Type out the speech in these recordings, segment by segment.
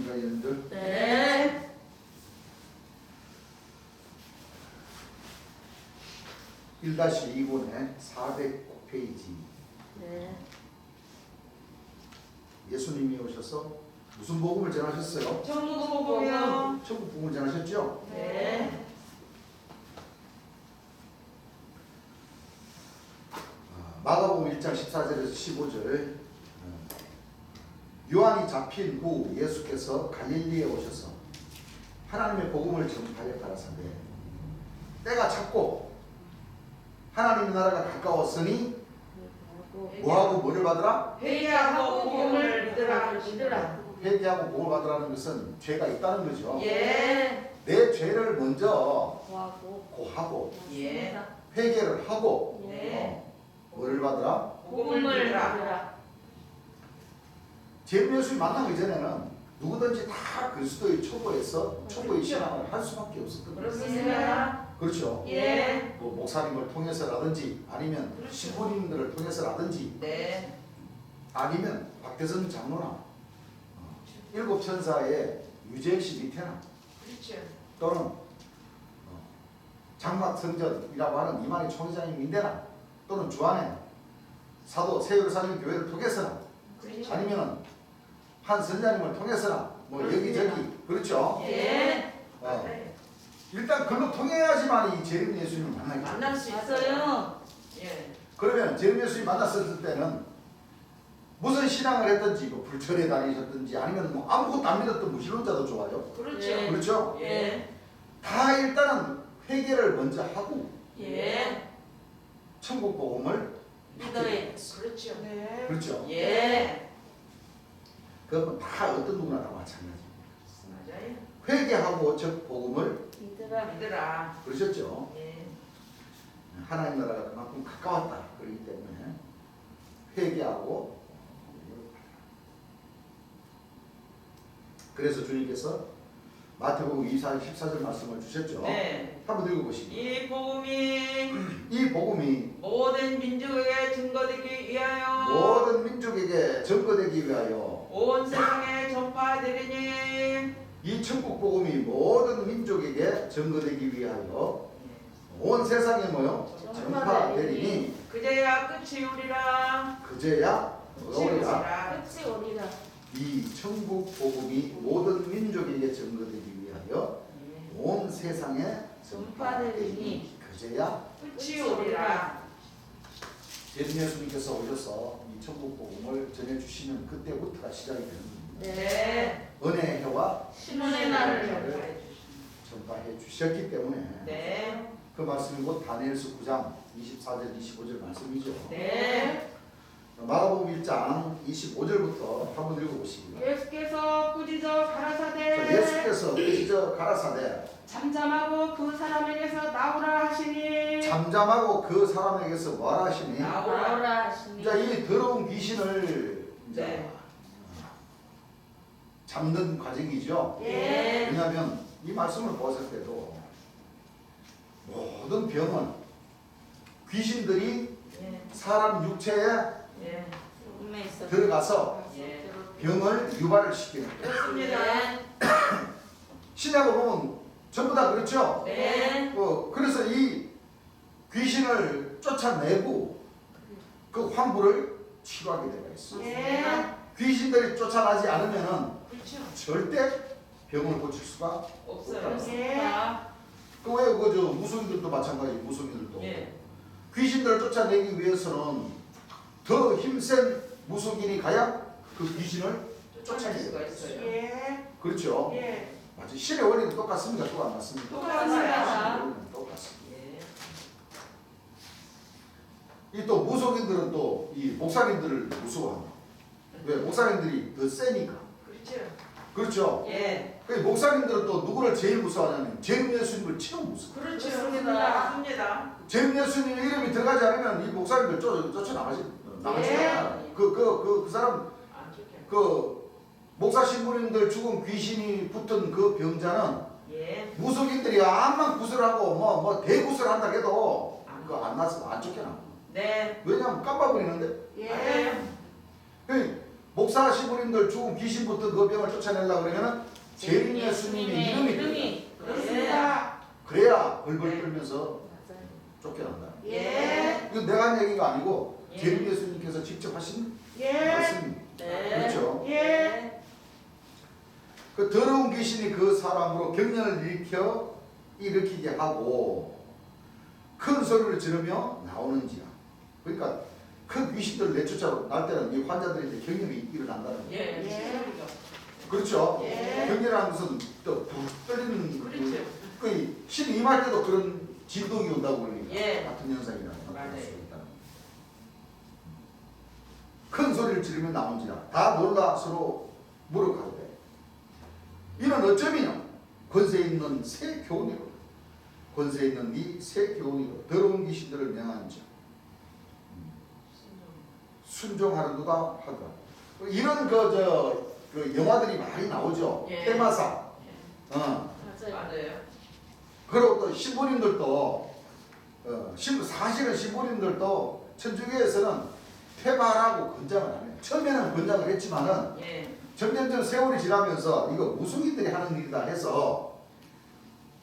알겠습니까, 여러분들? 네. 1-2권의 400페이지. 네. 예수님이 오셔서 무슨 복음을 전하셨어요? 천국 복음이요. 천국 복음을 전하셨죠? 네. 마가복음 1장 14절에서 15절. 요한이 잡힌 후 예수께서 갈릴리에 오셔서 하나님의 복음을 전파하여 가라사대 때가 찼고 하나님의 나라가 가까웠으니 뭐하고 뭐를 받으라? 회개하고 복음을 믿으라. 회개하고 복을 받으라는 것은 죄가 있다는 거죠. 예. 내 죄를 먼저 구하고. 고하고 예. 회개를 하고 네. 뭐를 받으라? 복음을 믿으라. 죄 예수님 만나기 전에는 누구든지 다 그리스도의 초보에서 초보의 신앙을 할 수밖에 없었던 거예요. 그렇습니다. 그렇죠. 예. 뭐 목사님을 통해서라든지 아니면 그렇죠. 신부님들을 통해서라든지 네. 아니면 박대선 장로나 일곱 천사의 유재혁 씨 밑에나 그렇죠. 또는 장막 성전이라고 하는 이만희 총회장님 인데나 또는 주안에 사도 세율사님 교회를 통해서나 그렇죠. 아니면 한 선자님을 통해서나 뭐 여기저기 그렇죠. 예. 일단 그걸로 통해야지만 이 재림 예수님을 만나게 돼요. 만날 수 있어요. 맞아요. 예. 그러면 재림 예수님 만났을 때는 무슨 신앙을 했든지 뭐 불철에 다니셨든지 아니면 뭐 아무것도 안 믿었던 무신론자도 좋아요. 그렇죠. 예. 그렇죠? 예. 다 일단은 회개를 먼저 하고 예. 천국 복음을 믿어야 그렇죠. 네. 그렇죠? 예. 그건 다 어떤 누구나 다 마찬가지. 맞아요. 회개하고 첫 복음을 믿으라. 믿으라. 그러셨죠? 예. 하나님 나라가 그만큼 가까웠다. 그렇기 때문에 회개하고 그래서 주님께서 마태복음 24장 14절 말씀을 주셨죠. 네. 한번 읽어보시죠. 이 복음이 이 복음이 모든 민족에게 증거되기 위하여 모든 민족에게 전거되기 위하여 온 세상에 전파되리니 이 천국 복음이 모든 민족에게 전거되기 위하여 온 세상에 뭐요? 전파되리니 그제야 끝이 오리라. 그제야 오리라. 끝이 오리라. 이 천국 복음이 모든 민족에게 전거되기 위하여 온 세상에 전파되리니 그제야 끝이 오리라. 예수 예수님께서 오셔서 이 천국 복음을 전해주시는 그때부터가 시작이 되는 겁니다. 네. 은혜의 해와 신혼의 날을 전파해 주셨기 때문에 네. 그 말씀이 곧 다니엘서 9장 24절 25절 말씀이죠. 네. 마가복음 1장 25절부터 한번 읽어보시기 바랍니다. 예수께서 꾸짖어 가라사대 예수께서 꾸짖어 가라사대 잠잠하고 그 사람에게서 나오라 하시니 잠잠하고 그 사람에게서 뭐하라 하시니 나오라 하시니. 자, 이 더러운 귀신을 이제 네. 잡는 과정이죠. 예. 왜냐하면 이 말씀을 보았을 때도 모든 병은 귀신들이 예. 사람 육체에 예. 꿈에 있어. 들어가서 예. 병을 유발을 시키는 거예요. 그렇습니다. 신약을 보면 전부 다 그렇죠. 네. 그래서 이 귀신을 쫓아내고 그 환부를 치료하게 되어 있어요. 예. 귀신들이 쫓아나지 않으면은 그렇죠. 절대 병을 고칠 수가 없어요. 없다. 예. 왜 그저 무속인들도 마찬가지 무속인들도 예. 귀신들을 쫓아내기 위해서는 더 힘센 무속인이 가야 그 귀신을 쫓아낼 수가 쫓아내요. 있어요. 예. 그렇죠. 예. 맞아. 신의 원리는 똑같습니까? 또 안 맞습니까? 똑같습니다. 신의 원리는 똑같습니다. 예. 이 또 무속인들은 또 이 목사님들을 무서워합니다. 왜? 목사님들이 더 세니까. 그렇죠. 그렇죠. 예. 그 목사님들은 또 누구를 제일 무서워하냐면 제일 예수님을 처음 무서워. 그렇죠. 그렇습니다. 맞습니다. 제일 예수님 이름이 들어가지 않으면 이 목사님들 쫓아나가지. 예. 그 사람 안 좋게. 그 목사 신부님들 죽은 귀신이 붙은 그 병자는 예. 무속인들이 암만 구슬하고 뭐 대구슬한다 해도 그거 안 나서 안 쫓겨나. 네. 왜냐하면 깜빡거리는데. 예. 그 목사 시부님들 죽은 귀신부터 그 병을 쫓아내려고 그러면은 재림 예수님의 이름이 들어가요. 그렇습니다. 그래야 벌벌 떨면서 맞아요. 쫓겨난다. 예. 이거 내가 한 얘기가 아니고 예. 재림 예수님께서 직접 하신 예. 말씀입니다. 네. 그렇죠? 예. 그 더러운 귀신이 그 사람으로 경련을 일으키게 하고 큰 소리를 지르며 나오는지라. 그러니까 큰 귀신들을 내쫓아 날 때는 이 환자들이 이제 경련이 일어난다는 거예요. 예. 그렇죠? 예. 경련이라는 것은 또 푹 떨리는 그렇죠. 그 힘이 임할 때도 그런 진동이 온다고 그러니까 예. 같은 현상이라는 걸 맞아요. 알 수 있다는 거예요. 큰 소리를 지르며 나온지라 다 놀라 서로 물어가되 이는 어쩌미냐 권세 있는 새 교훈이로 권세 있는 이 새 교훈이로 더러운 귀신들을 명하는 자 순종하는도다 하더라. 이런 그 영화들이 많이 나오죠. 예. 테마사. 맞아요. 맞아요. 그리고 또 신부님들도 사실은 신부님들도 천주교에서는 퇴마라고 권장을 안 해요. 처음에는 권장을 했지만은 예. 점점점 세월이 지나면서 이거 무속인들이 하는 일이다 해서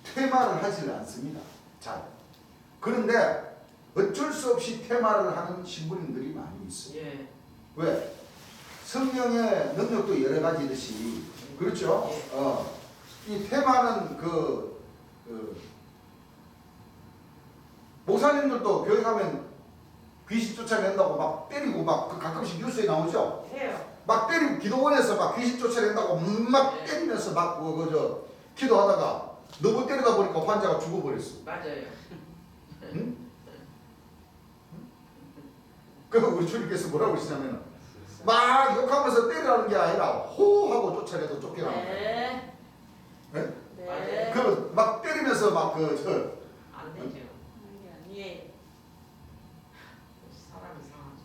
퇴마를 하지를 않습니다. 잘. 그런데 어쩔 수 없이 퇴마를 하는 신부님들이 많이 있어요. 예. 왜? 성령의 능력도 여러 가지듯이 그렇죠? 이 퇴마는 목사님들도 교회 가면 귀신 쫓아낸다고 막 때리고 막 가끔씩 뉴스에 나오죠? 해요. 막 때리고 기도원에서 막 귀신 쫓아낸다고 막 때리면서 막 기도하다가 너무 때리다 보니까 환자가 죽어버렸어. 맞아요. 응? 그래서 우리 주님께서 뭐라고 그러시냐면 막 욕하면서 때리라는 게 아니라 호하고 쫓아내도 쫓겨나는 거예요. 네. 네? 네. 그러면 막 때리면서 막 안 되죠. 아니에요. 사람이 상하죠.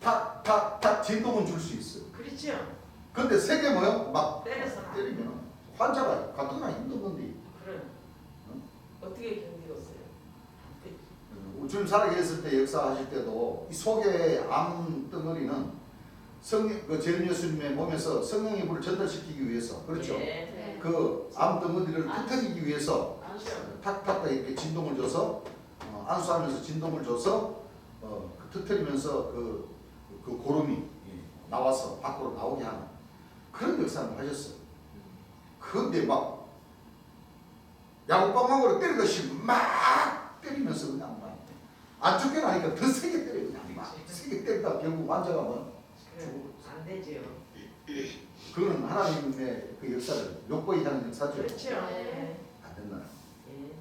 탁탁탁 진동은 줄 수 있어요. 그렇죠. 근데 세게 뭐요? 막 때려서 안 때리면 환자가 가뜩이나 힘든 건데 그래. 응? 어떻게 견디었어요? 주님 살아계셨을 때 역사하실 때도 이 속에 암 덩어리는 성령 그 재림 예수님의 몸에서 성령의 불을 전달시키기 위해서 그렇죠. 예. 그 암 덩어리를 터뜨리기 위해서 그렇죠. 탁탁탁 이렇게 진동을 줘서 안수하면서 진동을 줘서 터뜨리면서 그 고름이 나와서 밖으로 나오게 하는 그런 역사를 하셨어요. 그런데 막 야구방망이로 때리듯이 막 때리면서 그냥 막 안 쫓겨나니까 더 세게 때려 그냥 막 세게 때리다 결국 환자가 뭐 그래. 안 되지요. 그거는 하나님의 그 역사를 욕보이 하는 역사죠. 그렇죠. 예. 안 된다. 예.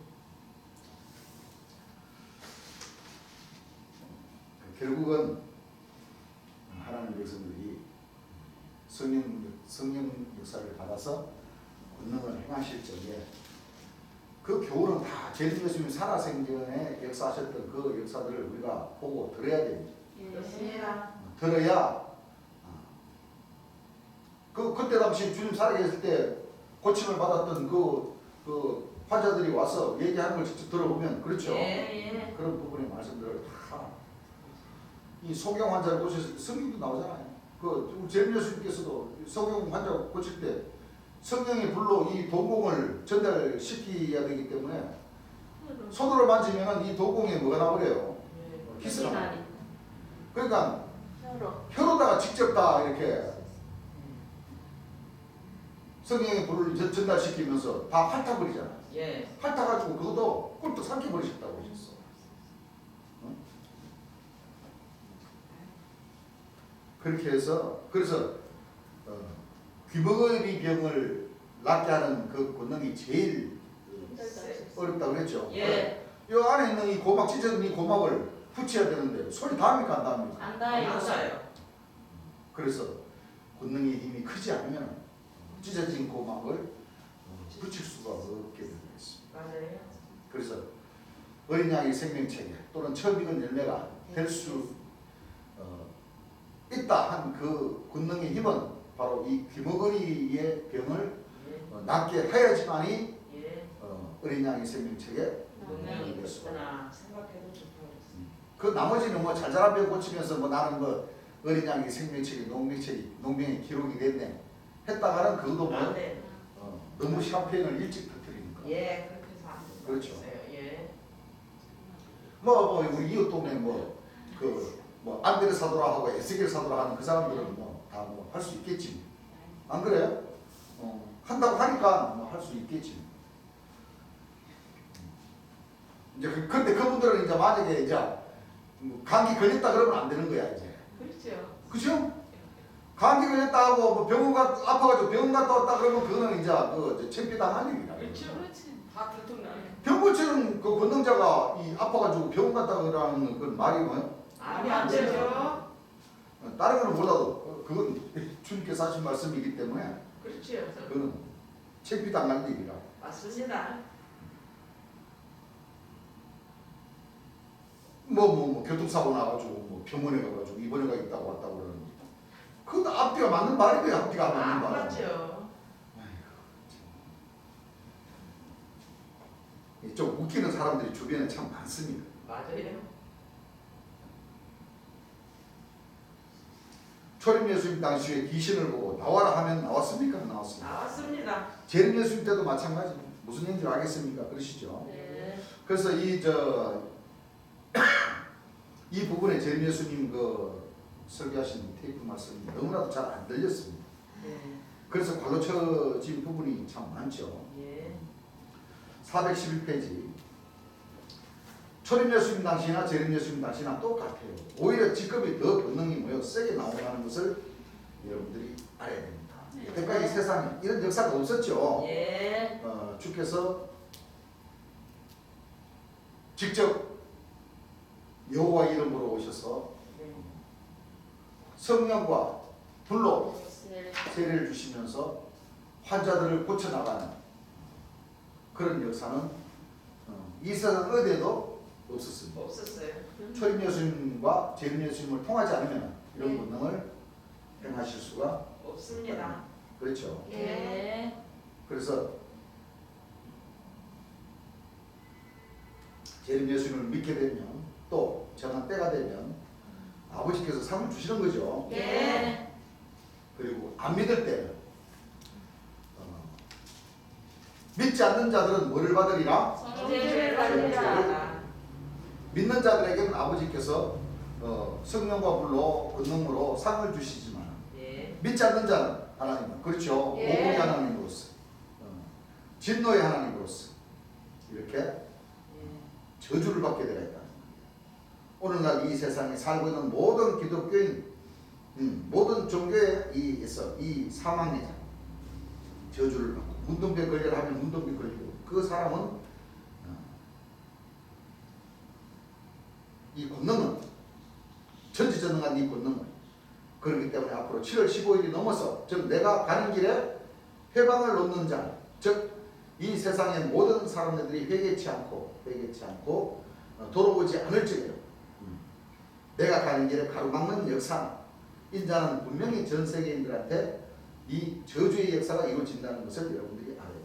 결국은 하나님 백성들이 성령 역사를 받아서 권능을 행하실 적에 그 교훈은 다 재림 예수님 살아생전에 역사하셨던 그 역사들을 우리가 보고 들어야 됩니다. 그렇습니다. 들어야 그때 당시 주님 살아계실 때 고침을 받았던 그 환자들이 와서 얘기하는 걸 직접 들어보면 그렇죠. 예. 그런 부분의 말씀들을 다 이 소경 환자를 고쳤을 때 성경도 나오잖아요. 그 재림 예수님께서도 소경 환자 고칠 때 성령의 불로 이 도공을 전달시켜야 되기 때문에 손으로 만지면 이 도공에 뭐가 나오래요? 예. 기스가 나와요. 아니. 그러니까 혀로. 혀로다가 직접 다 이렇게 성령의 불을 전달시키면서 다 핥아버리잖아요. 예. 핥아가지고 그것도 꿀떡 삼켜버리셨다고 하셨어. 그렇게 해서 그래서 귀머거리 병을 낫게 하는 그 권능이 제일 어렵다고 그랬죠. 예. 이 안에 있는 이 고막 찢어진 이 고막을 붙여야 되는데 손이 닿습니까 안 닿습니까? 안 닿아요. 맞아요. 그래서 권능의 힘이 크지 않으면 찢어진 고막을 붙일 수가 없게 되어 있습니다. 맞아요. 그래서 어린 양의 생명체계 또는 처음 익은 열매가 될 수 있다 한 그 권능의 힘은 바로 이 귀머거리의 병을 예. 낫게 해야지만이 예. 어린 양의 생명체계 분명히 될 수가 그렇구나 생각해도 좋다. 그 나머지는 뭐 잘잘한 병 고치면서 뭐 나는 뭐 어린 양의 생명책이 농명에 기록이 됐네 했다가는 그것도 뭐 안 돼. 너무 샴페인을 일찍 터뜨리니까. 예, 그렇게 해서 안 된다고 그렇죠. 했어요. 예. 뭐 우리 이웃 동네 뭐 안드레 사도라하고 에스겔 사도라 하는 그 사람들은 뭐 다 뭐 할 수 있겠지. 안 그래요? 한다고 하니까 뭐 할 수 있겠지. 이제 근데 그분들은 이제 만약에 이제 뭐 감기 걸렸다 그러면 안 되는 거야 이제. 그렇죠. 그죠? 감기 걸렸다 하고 뭐 아파가지고 병원 갔다 왔다 그러면 그거는 이제 그 창피당할 일이라. 그렇죠. 그렇지. 다 들통나네. 병 고치는 그 권능자가 이 아파가지고 병원 갔다 그러는 그건 말이 뭐요? 안 되죠. 다른 거는 몰라도 그건 주님께서 하신 말씀이기 때문에 그렇죠. 그거는 창피당할 일이라. 맞습니다. 뭐 교통사고 나가지고 뭐 병원에 가가지고 입원해가 있다고 왔다고 그러는 거. 그건 앞뒤가 맞는 말이고요. 앞뒤가 안 맞는 말. 맞죠. 좀 웃기는 사람들이 주변에 참 많습니다. 맞아요. 초림 예수님 당시에 귀신을 보고 나와라 하면 나왔습니까? 안 나왔습니까? 나왔습니다. 재림 예수님 때도 마찬가지. 무슨 얘기인지 알겠습니까? 그러시죠? 네. 그래서 이 부분에 재림 예수님 그 설교하신 테이프 말씀이 너무나도 잘 안 들렸습니다. 네. 그래서 관로 쳐진 부분이 참 많죠. 예. 411페이지. 초림 예수님 당시나 재림 예수님 당시나 똑같아요. 오히려 직급이 더 권능이 뭐요 세게 나오는 것을 여러분들이 알아야 됩니다. 여태까지 세상에 이런 역사가 없었죠. 예. 주께서 직접 여호와 이름으로 오셔서 네. 성령과 불로 네. 세례를 주시면서 환자들을 고쳐나가는 그런 역사는 이 세상 어디에도 없었습니다. 없었어요. 초림 예수님과 재림 예수님을 통하지 않으면 이런 네. 권능을 행하실 수가 없습니다. 그렇죠. 예. 그래서 재림 예수님을 믿게 되면 또 정한 때가 되면 아버지께서 상을 주시는 거죠. 예. 그리고 안 믿을 때는 믿지 않는 자들은 뭐를 받으리라? 성죄를 받으리라. 믿는 자들에게는 아버지께서 성령과 불로 권능으로 상을 주시지만 예. 믿지 않는 자는 하나님 그렇죠. 예. 오분의 하나님으로서 진노의 하나님으로서 이렇게 예. 저주를 받게 되겠다. 오늘날 이 세상에 살고 있는 모든 기독교인 모든 종교에 이 사망리자 저주를 받고 문둥병 걸려라 하면 문둥병 걸리고 그 사람은 이 권능은 전지전능한 이 권능은 그렇기 때문에 앞으로 7월 15일이 넘어서 즉 내가 가는 길에 회방을 놓는 자 즉 이 세상의 모든 사람들이 회개치 않고 돌아오지 않을 적에 내가 가는 길에 가로막는 역사 인자는 분명히 전 세계인들한테 이 저주의 역사가 이루어진다는 것을 여러분들이 알아요.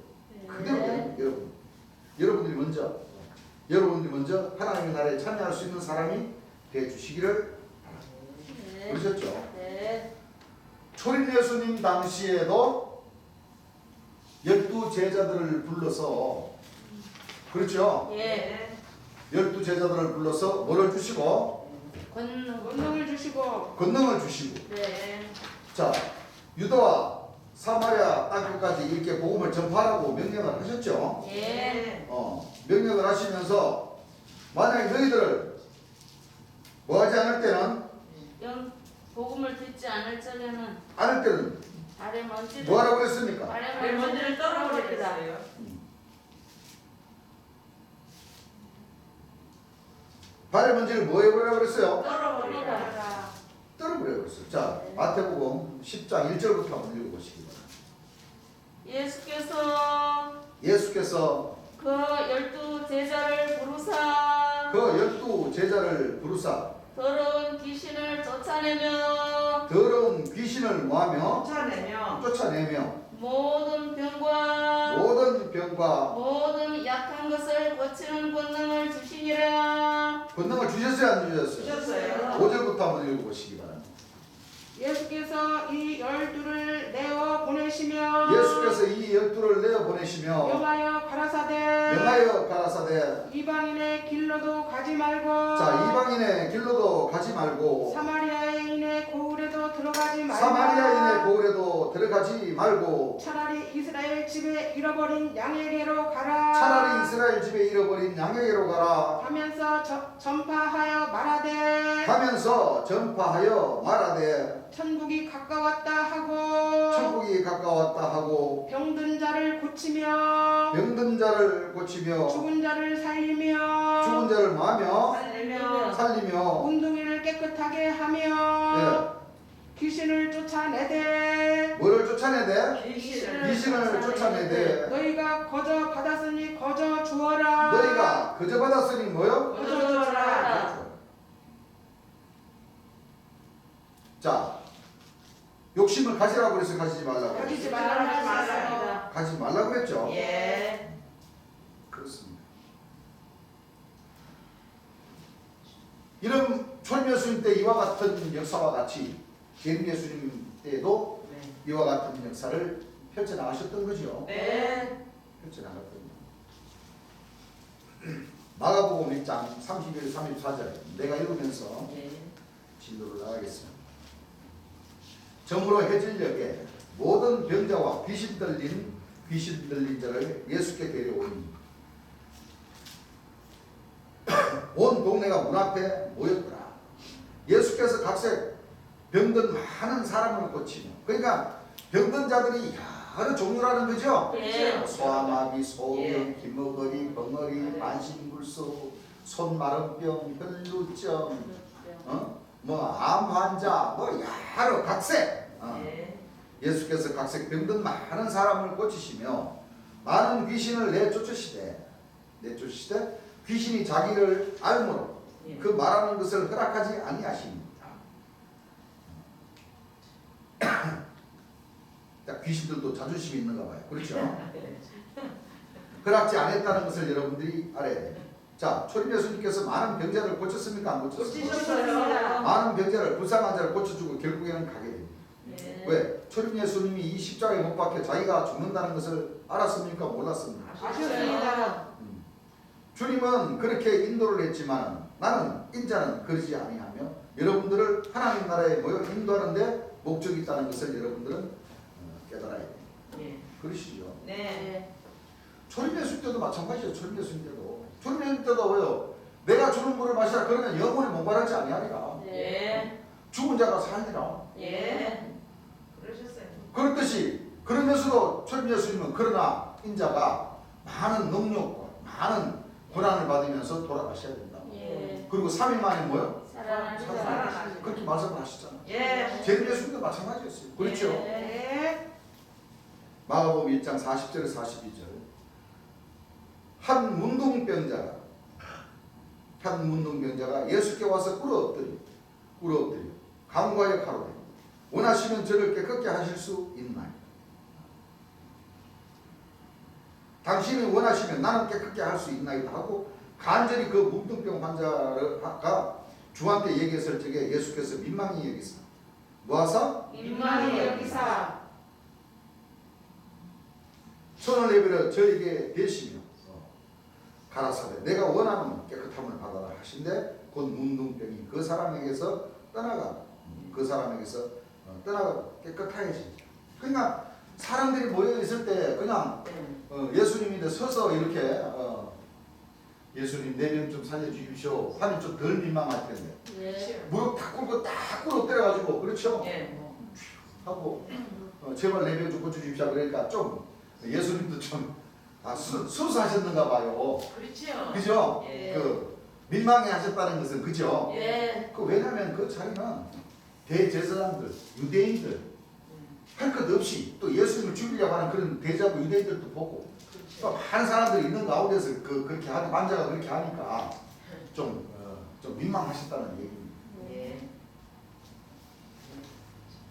그대로 여러분들이 먼저 하나님의 나라에 참여할 수 있는 사람이 되어 주시기를 바랍니다. 네. 그러셨죠? 네. 초림 예수님 당시에도 12제자들을 불러서 그렇죠? 예. 12제자들을 불러서 뭐를 주시고 권능을 주시고. 권능을 주시고 네. 자 유다와 사마리아 땅끝까지 이렇게 복음을 전파하라고 명령을 하셨죠. 예. 명령을 하시면서 만약에 너희들을 뭐하지 않을 때는 복음을 듣지 않을 적에는 발에 먼지를 뭐하라고 그랬습니까? 발에 먼지를 떨어버리겠어요. 떨어버리라. 발에 먼지를 뭐 해보라고 그랬어요? 떨어버리라. 떨어버려 그랬어요. 자 마태복음 10장 1절부터 한번 읽어보시기 바랍니다. 예수께서 그 12제자를 부르사 그 12제자를 더러운 귀신을 쫓아내며 뭐하며 쫓아내며 모든 병과 모든 약한 것을 고치는 권능을 주시니라. 권능을 주셨어요 안 주셨어요? 주셨어요. 5절부터 한번 읽어보시기 바랍니다. 예수께서 이 12를 내어 보내시며 예수께서 이 12를 내어 보내시며 명하여 가라사대 명하여 가라사대 이방인의 길로도 가지 말고 자 이방인의 길로도 가지 말고 사마리아인의 고을에도 들어가지 말고 사마리아인의 고을에도 들어가지 말고 차라리 이스라엘 집에 잃어버린 양에게로 가라. 차라리 이스라엘 집에 잃어버린 양에게로 가라. 하면서 전파하여 말하되 가면서 전파하여 말하되 천국이 가까웠다 하고 천국이 가까웠다 하고 병든 자를 고치며 병든 자를 고치며 죽은 자를 살리며 죽은 자를 마며 살리며 살리며 운동이를 깨끗하게 하며 귀신을 쫓아내되 뭐를 쫓아내되 귀신을 쫓아내되 너희가 거저 받았으니 거저 주어라. 너희가 그저 받았으니 뭐요? 거저 주어라. 자 욕심을 가지라고 그래서 가지지 말라고 가지지 그랬어요. 말라 하지 하셨어요. 말라. 가지 말라고 그랬죠. 예. 그렇습니다. 이런 초림 예수님 때 이와 같은 역사와 같이 예림 예수님 때도 이와 같은 역사를 펼쳐나가셨던 거죠. 네. 펼쳐나갔던 마가복음 1장 31, 34절 내가 읽으면서 진도를 나가겠습니다. 점으로 해질녘에 모든 병자와 귀신 들린 자를 예수께 데려오니 온 동네가 문 앞에 모였더라. 예수께서 각색 병든 많은 사람을 고치며 그러니까 병든 자들이 여러 종류라는 거죠. 예. 소아마비, 소경, 예. 기머거리, 벙어리, 만신불소, 손마른병, 혈루증, 암 환자, 여러 각색. 예수께서 각색 병든 많은 사람을 고치시며 많은 귀신을 내쫓으시되 귀신이 자기를 알므로 그 말하는 것을 허락하지 아니하십니다. 귀신들도 자존심이 있는가 봐요. 그렇죠? 허락지 않았다는 것을 여러분들이 알아야 돼요. 자, 초림 예수님께서 많은 병자를 고쳤습니까? 안 고쳤습니까? 고치셨습니다. 많은 병자를 불쌍한 자를 고쳐주고 결국에는 가게 됩니다. 네. 왜? 초림 예수님이 이 십자가에 못 박혀 자기가 죽는다는 것을 알았습니까? 몰랐습니까? 아셨습니다. 주님은 그렇게 인도를 했지만 나는 인자는 그러지 아니하며 여러분들을 하나님 나라에 모여 인도하는데 목적이 있다는 것을 여러분들은 깨달아야 돼요. 그러시죠? 네. 초림 예수님 때도 마찬가지죠. 초림 예수님 때도. 초림 예수님 때도 왜요? 내가 주는 물을 마시라 그러면 영원히 목마르지 아니하리라. 네. 죽은 자가 살리라. 예. 그러셨어요. 그렇듯이 그러면서도 초림 예수님은 그러나 인자가 많은 능력과 많은 고난을 받으면서 돌아가셔야 된다. 예. 그리고 3일 만에 뭐요? 살아나시다. 그렇게 말씀을 하시잖아요. 예. 제림 예수님도 마찬가지였어요. 그렇죠? 네. 마가복음 1장 40절에 42절 한 문둥병자가 예수께 와서 꿇어엎드려 간구하여 가로되 원하시면 저를 깨끗게 하실 수 있나요? 당신이 원하시면 나는 깨끗게 할 수 있나이다 하고 간절히 그 문둥병 환자가 주한테 얘기했을 적에 예수께서 민망히 여기사 뭐하사? 민망히 여기사 손을 내밀어 저에게 대시며 가라사대 내가 원하는 깨끗함을 받아라 하신데 곧 문둥병이 그 사람에게서 떠나가 깨끗하여지죠. 그러니까 사람들이 모여 있을 때 그냥 예수님이 서서 이렇게 예수님 내 병 좀 살려주십시오 하면 좀 덜 민망할 텐데 예. 무릎 다 꿇고 딱 꿇어 때려가지고 그렇죠? 하고 제발 내 병 좀 고쳐주십시오 그러니까 좀 예수님도 좀 수수하셨는가 봐요. 그렇죠. 그죠? 예. 그 민망해 하셨다는 것은 그죠? 예. 그 왜냐하면 그 자리는 대제사장들, 유대인들 할 것 없이 또 예수님을 죽이려고 하는 그런 대자부 유대인들도 보고 또 많은 사람들이 있는 가운데서 그렇게 하는 환자가 그렇게 하니까 좀 민망하셨다는 얘기입니다. 예.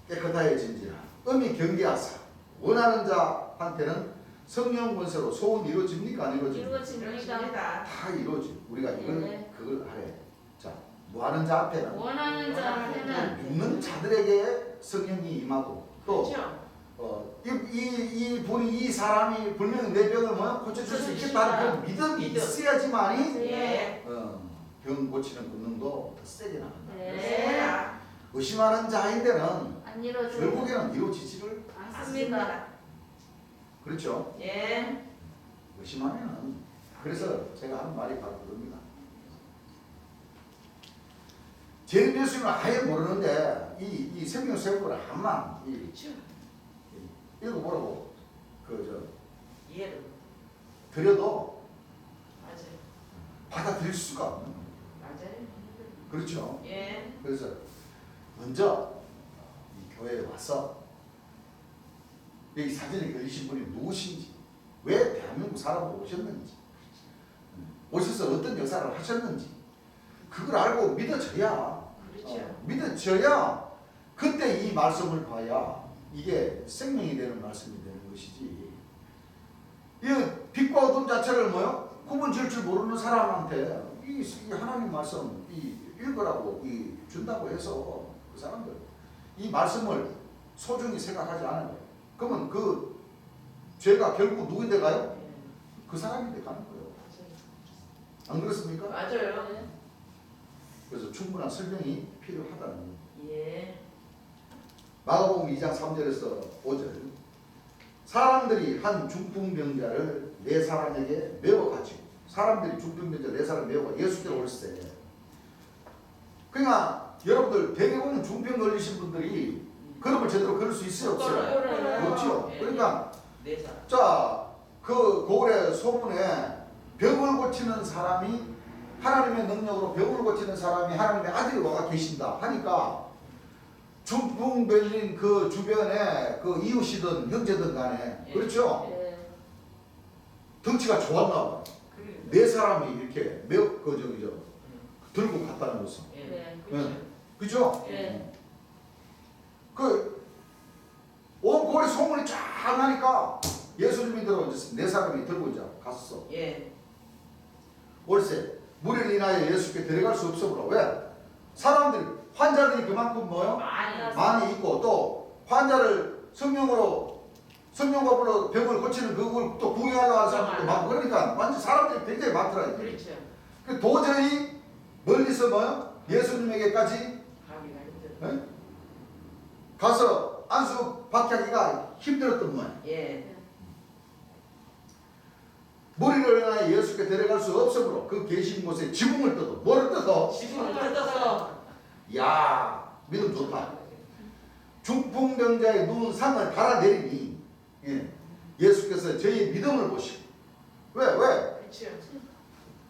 깨끗하여진지라 음이 경계하사 원하는 자한테는 성령 권세로 소원 이루어집니까? 안 이루어집니까? 이루어집니다. 다 이루어지. 우리가 네. 그걸 알아야 돼. 자, 뭐 하는 자 앞에는 원하는 자한테는 믿는 자들에게 성령이 임하고 또 그렇죠. 이 분이 이 사람이 분명히 내 병을 고쳐줄 수 있겠다는 그 믿음이 믿음. 있어야지만이 예. 병 고치는 본능도 더 세게 나간다. 네. 의심하는 자인데는 안 이루어져. 결국에는 이루어지지를 않습니다. 그렇죠. 예. 의심하면은 그래서 제가 하는 말이 바로 그겁니다. 제 예수님은 아예 모르는데 이 성경 세부를 한만 읽어보라고 이해를. 드려도 맞아요. 받아들일 수가 없는 거예요. 맞아요. 그렇죠. 예. 그래서 먼저 이 교회에 와서 여기 사진에 걸리신 분이 누구신지, 왜 대한민국 사람으로 오셨는지, 오셔서 어떤 역사를 하셨는지 그걸 알고 믿어져야 그렇죠. 믿어져야 그때 이 말씀을 봐야 이게 생명이 되는 말씀이 되는 것이지. 이 빛과 어둠 자체를 구분 지을 줄 모르는 사람한테 이 하나님 말씀 읽으라고 준다고 해서 그 사람들 이 말씀을 소중히 생각하지 않아요. 그러면 그 죄가 결국 누구인데 가요? 그 사람인데 가는 거예요. 안 그렇습니까? 맞아요. 그래서 충분한 설명이 필요하다는 거예요. 예. 마가복음 2장 3절에서 5절 사람들이 한 중풍병자를 네 사람에게 메워가지고 사람들이 중풍병자 네 사람 메워가 예수께로 올세. 그러니까 여러분들 대개 보면 중풍 걸리신 분들이 걸음을 제대로 걸을 수 있어요? 없어요? 그렇죠. 그러니까 네 사람. 자, 그 고을의 소문에 병을 고치는 사람이 하나님의 능력으로 병을 고치는 사람이 하나님의 아들이 와가 계신다 하니까 중풍 걸린 그 주변에 그 이웃이든 형제든 간에 예. 그렇죠? 네. 덩치가 좋았나 봐. 네 사람이 이렇게 들고 갔다는 것은. 예. 네. 그렇죠. 그죠? 네. 온 고을에 소문이 쫙 나니까 예수님이 네 사람이 들고 이제 갔어. 예. 월세 무리를 인하여 예수께 데려갈 수 없으므로 왜? 사람들이 환자들이 그만큼 많이 있고 또 환자를 성령과 불러 병을 고치는 그걸 또 구경하려고 하는 사람들도 많고 그러니까 완전 사람들이 굉장히 많더라. 그렇죠. 도저히 멀리서 예수님에게까지 가기가 힘들어. 가서 안수 받기가 힘들었던 모양. 예. 무리를 인하여 예수께 데려갈 수 없으므로 그 계신 곳에 지붕을 뜯어 뭐를 뜯어? 지붕을 뜯어서. 야 믿음 좋다. 중풍병자의 누운 상을 갈아내리니 예수께서 저희의 믿음을 보시고 왜? 그렇죠.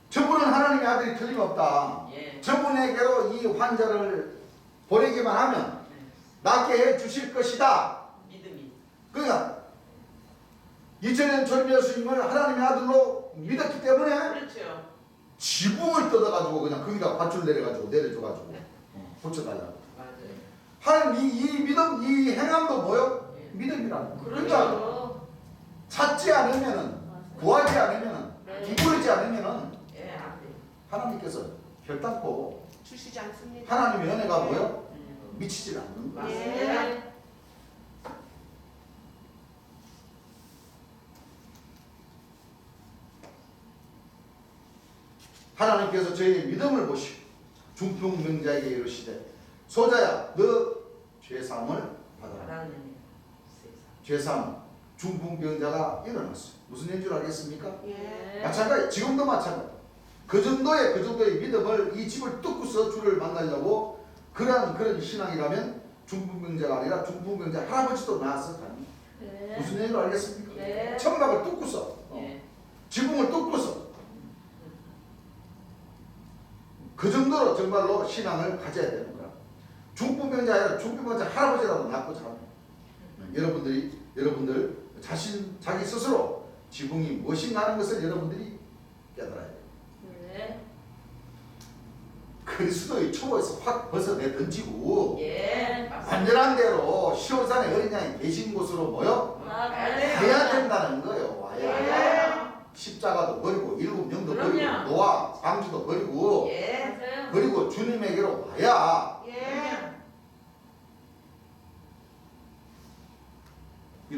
저분은 하나님의 아들이 틀림없다. 예. 저분에게로 이 환자를 보내기만 하면 낫게 해 주실 것이다. 믿음이. 그러니까 2000년 전 예수님을 하나님의 아들로 믿었기 때문에 그렇죠. 지붕을 뜯어가지고 그냥 거기다 밧줄 내려줘가지고 고쳐달라고. 맞아요. 하나님 이 믿음 이 행함도 뭐요? 예. 믿음이라는 거예요. 그렇죠. 그러니까 찾지 않으면은 구하지 않으면은 네. 기도하지 않으면은 예. 안 돼. 하나님께서 결단코 주시지 않습니다. 하나님의 은혜가 뭐요? 미치질 않는 거예요. 맞습니다. 네. 하나님께서 저희의 믿음을 보시고 중풍병자에게 이르시되 소자야 너 죄사함을 받아라. 바라는 세상. 죄사함 중풍병자가 일어났어요. 무슨 일인 줄 알겠습니까? 예. 마찬가지 지금도 마찬가지. 그 정도의 믿음을 이 집을 뚫고서 주를 만나려고 그런 신앙이라면 중풍병자가 아니라 중풍병자 할아버지도 나왔을 거 아니에요. 네. 무슨 얘기를 알겠습니까? 네. 천막을 뚫고서 예. 지붕을 뚫고서 그 정도로 정말로 신앙을 가져야 되는 거야. 중풍병자 아니라 중풍병자 할아버지라도 낳고 자라. 여러분들 자기 스스로 지붕이 무엇인가 하는 것을 여러분들이 깨달아야 돼요. 네. 그리스도의 초보에서 확 벗어내 던지고 예. 맞습니다. 완전한 대로 시온산에 어린 양이 계신 곳으로 모여 가야 돼요. 가야 된다는 거예요. 와야. 예. 십자가도 버리고 일곱 영도 그럼요. 버리고 노아 방주도 버리고 예. 맞아요. 그리고 주님에게로 와야 예.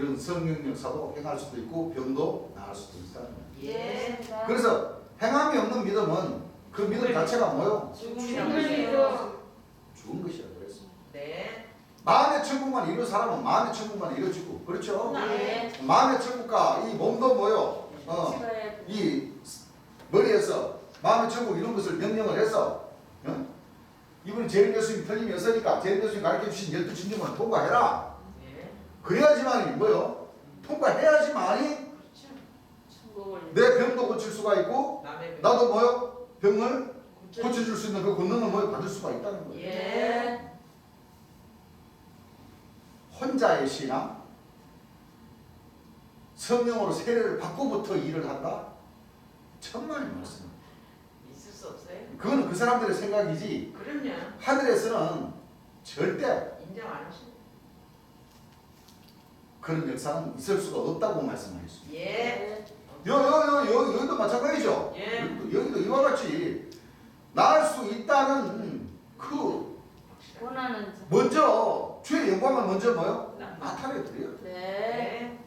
이런 성령 역사도 행할 수도 있고 병도 나을 수도 있다는 거예요. 예. 그래서 행함이 없는 믿음은 그 믿음 자체가 뭐요? 죽음이죠. 죽은 것이라 그랬어. 네. 마음의 천국만 이룬 사람은 마음의 천국만 이루어지고, 그렇죠? 네. 마음의 천국과 이 몸도 뭐요? 이 머리에서 마음의 천국 이룬 것을 명령을 해서, 이분이 재림 예수님 틀림이었으니까 재림 예수님 가르쳐 주신 12진정을 통과해라. 예. 그래야지만이 뭐요? 통과해야지만이 천국을 내 병도 고칠 수가 있고 남의 나도 뭐요? 병을 고쳐줄 수 있는 그 권능을 뭐요? 받을 수가 있다는 거예요. 예. 혼자의 신앙, 성령으로 세례를 받고부터 일을 한다? 천만의 말씀. 있을 수 없어요. 그거는 그 사람들의 생각이지 그럼요. 하늘에서는 절대 인정 안 하시네. 그런 역사는 있을 수가 없다고 말씀하셨습니다. 예. 여기도 마찬가지죠. 예. 여기도 이와 같이 나을 수 있다는 그 원하는 자. 먼저 주의 영광을 먼저 뭐요? 나타내 드려요. 네. 네.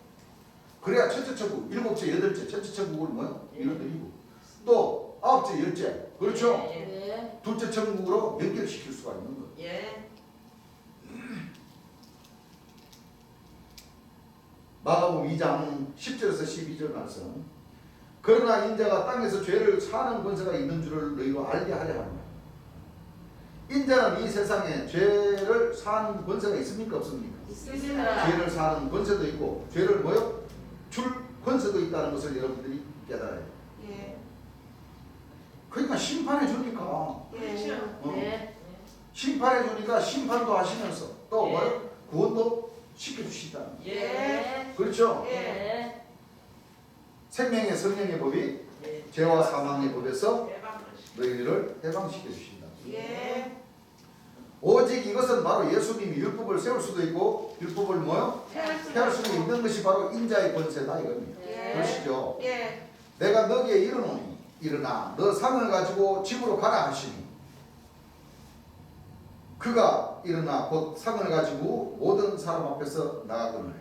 그래야 첫째 천국, 일곱째, 여덟째, 첫째 천국을 뭐요? 예. 이뤄드리고 또 아홉째, 열째, 그렇죠? 예. 네. 둘째 천국으로 연결시킬 수가 있는 거예요. 예. 마가복음 2장 10절에서 12절 말씀. 그러나 인자가 땅에서 죄를 사하는 권세가 있는 줄을 너희로 알게 하려 합니다. 인자는 이 세상에 죄를 사하는 권세가 있습니까? 없습니까? 있습니다. 죄를 사하는 권세도 있고 죄를 뭐요? 줄 권세도 있다는 것을 여러분들이 깨달아야 돼요. 예. 그러니까 심판해 주니까 그렇죠. 네. 심판해 주니까 심판도 하시면서 또 예. 뭐요? 구원도 시켜주시다는 거예요. 예. 그렇죠? 네. 생명의 성령의 법이 예. 죄와 사망의 법에서 대박을 너희를 해방시켜 주신다. 예. 오직 이것은 바로 예수님이 율법을 세울 수도 있고 율법을 뭐요? 폐할 수도 있는 것이 바로 인자의 권세다 이겁니다. 네. 그러시죠? 예. 내가 너기에 이르노니 일어나 너 상을 가지고 집으로 가라 하시니 그가 일어나 곧 상을 가지고 모든 사람 앞에서 나가거늘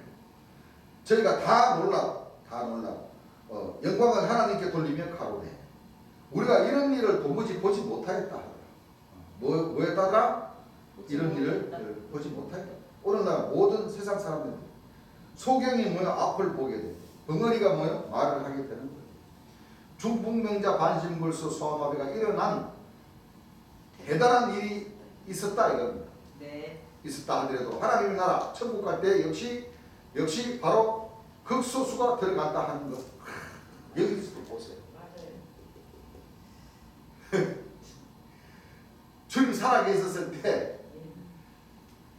저희가 다 놀라 영광을 하나님께 돌리며 가로되 우리가 이런 일을 도무지 보지 못하였다 하더라. 뭐에다가 이런 일을 보지 못하였다. 오늘 날 모든 세상 사람들 소경이 뭐야 앞을 보게 돼. 벙어리가 뭐야 말을 하게 되는 거예요. 중풍명자 반신불수 소아마비가 일어난 대단한 일이 있었다 이겁니다. 네. 있었다 하더라도 하나님의 나라 천국 갈 때 역시 바로 극소수가 들어간다 하는 것. 여기서도 보세요. 맞아요. 주님 살아계셨을 때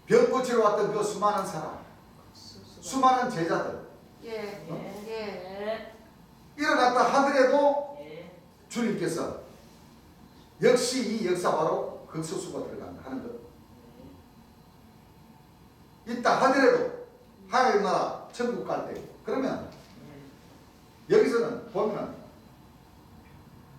병 고치러 왔던 그 수많은 사람, 수많은 제자들 예. 예. 예. 일어났다 하더라도 예. 주님께서 역시 이 역사 바로 극소수가 들어간다 하는 것. 있다 하더라도 하나님 나라 천국 갈 때 그러면 여기서는 보면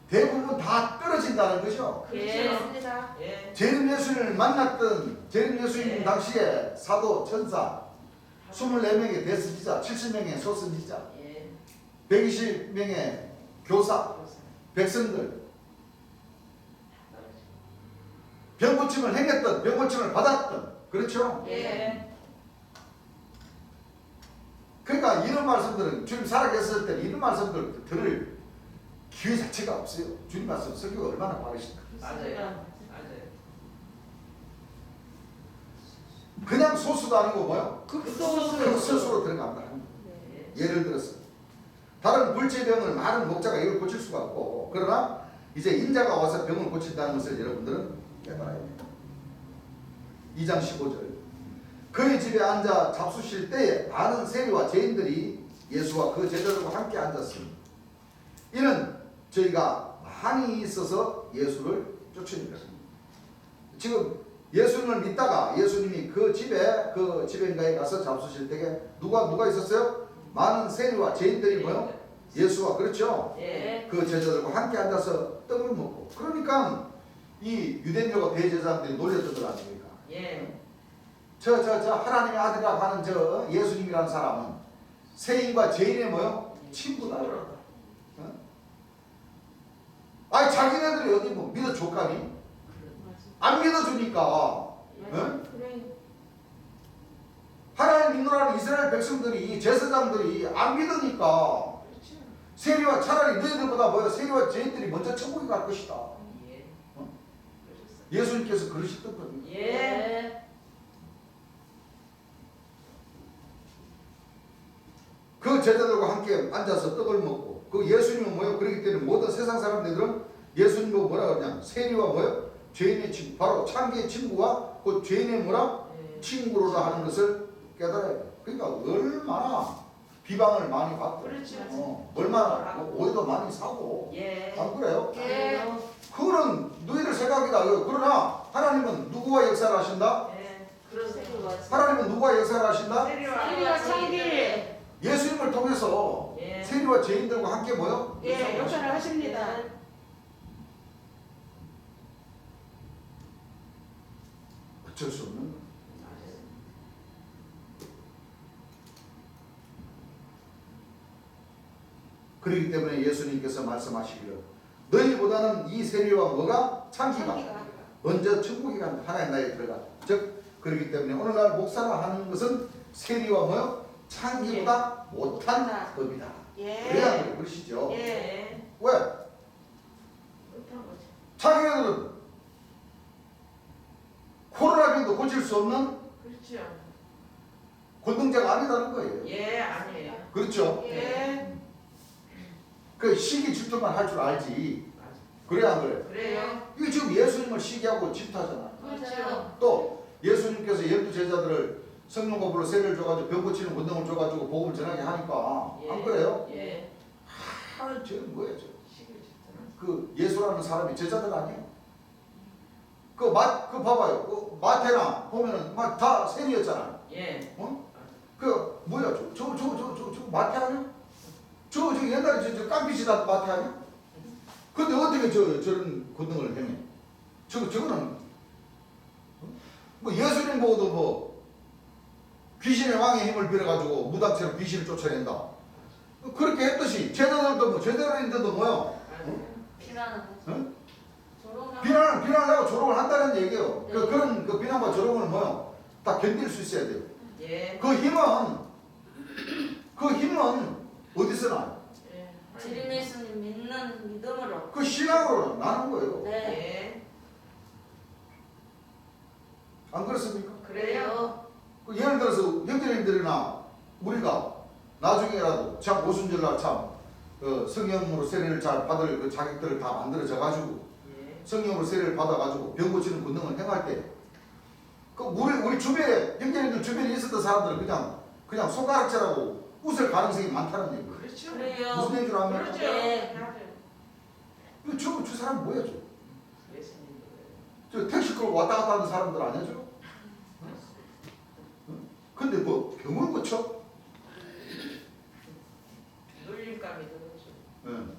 대부분 다 떨어진다는 거죠. 예. 맞습니다. 예. 재림 예수님을 만났던 재림 예수님 예. 당시에 사도 천사 24명의 대스지자 70명의 소선지자 예. 120명의 교사 백성들 병고침을 행했던 병고침을 받았던 그렇죠? 예. 그러니까 이런 말씀들은 주님 살아계셨을 때 이런 말씀들 들을 기회 자체가 없어요. 주님 말씀 설교가 얼마나 빠르신가. 맞아요. 맞아요. 그냥 소수도 아니고 뭐요? 극소수. 극소수로 들어간다 하는 거예요. 예. 예를 들어서 다른 불치병을 많은 목자가 이걸 고칠 수가 없고 그러나 이제 인자가 와서 병을 고친다는 것을 여러분들은 깨달아야 됩니다. 2장 15절 그의 집에 앉아 잡수실 때에 많은 세리와 죄인들이 예수와 그 제자들과 함께 앉았습니다. 이는 저희가 많이 있어서 예수를 쫓으니까. 지금 예수님을 믿다가 예수님이 그 집인가에 가서 잡수실 때에 누가 있었어요? 많은 세리와 죄인들이 뭐요? 예수와 그렇죠? 예. 그 제자들과 함께 앉아서 떡을 먹고 그러니까 이 유대인들과 대제사장들이 놀렸던 것 아닙니까? 예. 저 하나님의 아들이라고 하는 저 예수님이라는 사람은 세인과 죄인의 뭐요? 친구다. 아니 자기네들이 어디 뭐 믿어줄까니? 안 믿어주니까. 응? 그래. 하나님 믿노라는 이스라엘 백성들이 제사장들이 안 믿으니까 세리와 차라리 너희들보다 뭐야 세리와 죄인들이 먼저 천국에 갈 것이다. 예. 어? 예수님께서 그러셨던 겁니다. 예. 그 제자들과 함께 앉아서 떡을 먹고 그 예수님은 뭐요? 그렇기 때문에 모든 세상 사람들은 예수님을 뭐라 그러냐? 세리와 뭐요? 죄인의 친구, 바로 창기의 친구와 그 죄인의 뭐라? 예. 친구로라 하는 것을 깨달아야 돼. 그러니까 얼마나 비방을 많이 받고 그렇죠. 얼마나 뭐 오해도 많이 사고 예. 안 그래요? 예. 그거는 너희들 생각이다. 그러나 하나님은 누구와 역사를 하신다? 예. 그러세요. 하나님은 누구와 역사를 하신다? 세리와 창기. 예수님을 통해서 예. 세리와 죄인들과 함께 뭐요? 예, 역사를 하십니다. 어쩔 수 없는 거예요. 그렇기 때문에 예수님께서 말씀하시기를 너희보다는 이 세리와 뭐가? 창기가 창기가. 먼저 천국에 간 하나님 나라에 들어가. 즉 그렇기 때문에 오늘날 목사가 하는 것은 세리와 뭐요? 창기보다 못한 법이다. 그래야 예. 그러시죠. 예. 예. 왜? 못한 거지. 자기네들은 코로나病도 고칠 수 없는 그렇죠. 권능자가 아니다는 거예요. 예, 아니에요. 그렇죠? 예. 그 시기 질투만 할 줄 알지. 맞아. 그래 안 그래? 그래요. 이거 지금 예수님을 시기하고 질투하잖아. 그렇죠. 또 예수님께서 12제자들을 성령 공부로 세례를 줘가지고 병 고치는 권능을 줘가지고 복음을 전하게 하니까 예. 안 그래요? 예. 저 뭐야 저? 시기 질투는. 그 예수라는 사람이 제자들 아니에요? 그 봐봐요. 그 마태나 보면은 막 다 세리였잖아요. 예. 그 뭐야 저 마태 아니야? 저 옛날에 저 깡피시다 마태 아니야? 근데 어떻게 저런 권능을 행해? 저거는 뭐 예수님 보고도 뭐 귀신의 왕의 힘을 빌어가지고 무당처럼 귀신을 쫓아낸다. 그렇게 했듯이 제자들도 뭐 제자들인데도 뭐요? 비난하는 거지. 응? 조롱하는 비난을 하고 조롱을 한다는 얘기예요. 네. 그런 그 비난과 조롱을 뭐요? 다 견딜 수 있어야 돼요. 예. 그 힘은 어디서 나요? 예. 주님 예수님 믿는 믿음으로. 그 신앙으로 나는 거예요. 네. 예. 안 그렇습니까? 그래요. 그 예를 들어서 형제님들이나 우리가 나중에라도 참 오순절날 그 성령으로 세례를 잘 받을 그 자격들을 다 만들어져 가지고 예. 성령으로 세례를 받아 가지고 병 고치는 권능을 행할 때 그 우리 주변에 형제님들 주변에 있었던 사람들은 그냥 손가락질하고 웃을 가능성이 많다는 얘기예요. 그렇죠. 그래요. 무슨 얘기를 하면 그렇죠. 네. 이거 저 사람 뭐야 저? 예수님도 저 그래요. 택시 끌고 왔다 갔다 하는 사람들 아니야 저? 근데 뭐 병을 고쳐? 놀림감이 들어오죠. 응.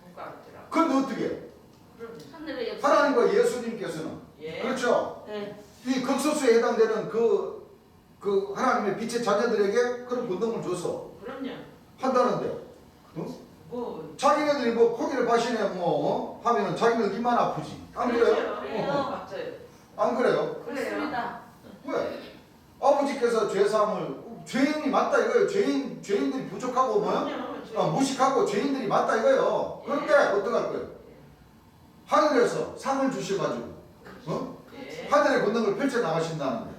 손가락질하고. 근데 어떻게? 그럼요. 하늘의 역사. 하나님과 예수님께서는 예. 그렇죠? 네. 이 극소수에 해당되는 그 하나님의 빛의 자녀들에게 그런 권능을 줘서 그럼요. 한다는데 뭐. 자기네들이 뭐 포기를 바시네 뭐 하면은 자기네들 입만 아프지. 안 그래요? 그래요. 맞아요. 안 그래요? 그렇습니다. 왜? 아버지께서 죄사함을 죄인이 맞다 이거예요. 죄인들이 부족하고 뭐요? 그럼요. 무식하고 죄인들이 맞다 이거예요. 그런데 어떡할 거예요? 하늘에서 상을 주셔가지고 예. 하늘의 권능을 펼쳐 나가신다는데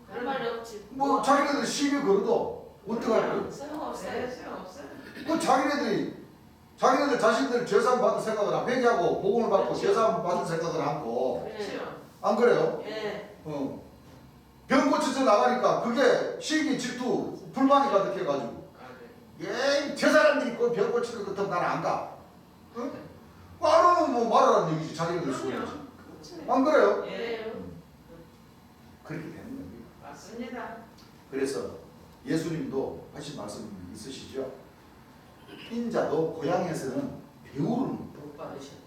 할 말이 없지. 뭐 자기네들이 시비 걸어도 어떡할 거예요? 소용없어요. 없어요. 그 자기네들 자신들 죄사함 받을 생각을 안 회개하고 복음을 받고 그렇죠. 죄사함 받을 생각을 하고 그렇죠. 안 그래요? 예. 병 고쳐서 나가니까 그게 시기 질투 불만이 가득해가지고 저 사람들이 그 병 고치는 것 같으면 나는 안 가. 응? 안 오면 뭐 말하라는 얘기지 자기네들 소리지. 안 그래요? 예. 그렇게 되는 겁니다. 맞습니다. 그래서 예수님도 하신 말씀이 있으시죠? 인자도 고향에서는 배우를 복 받으셨다.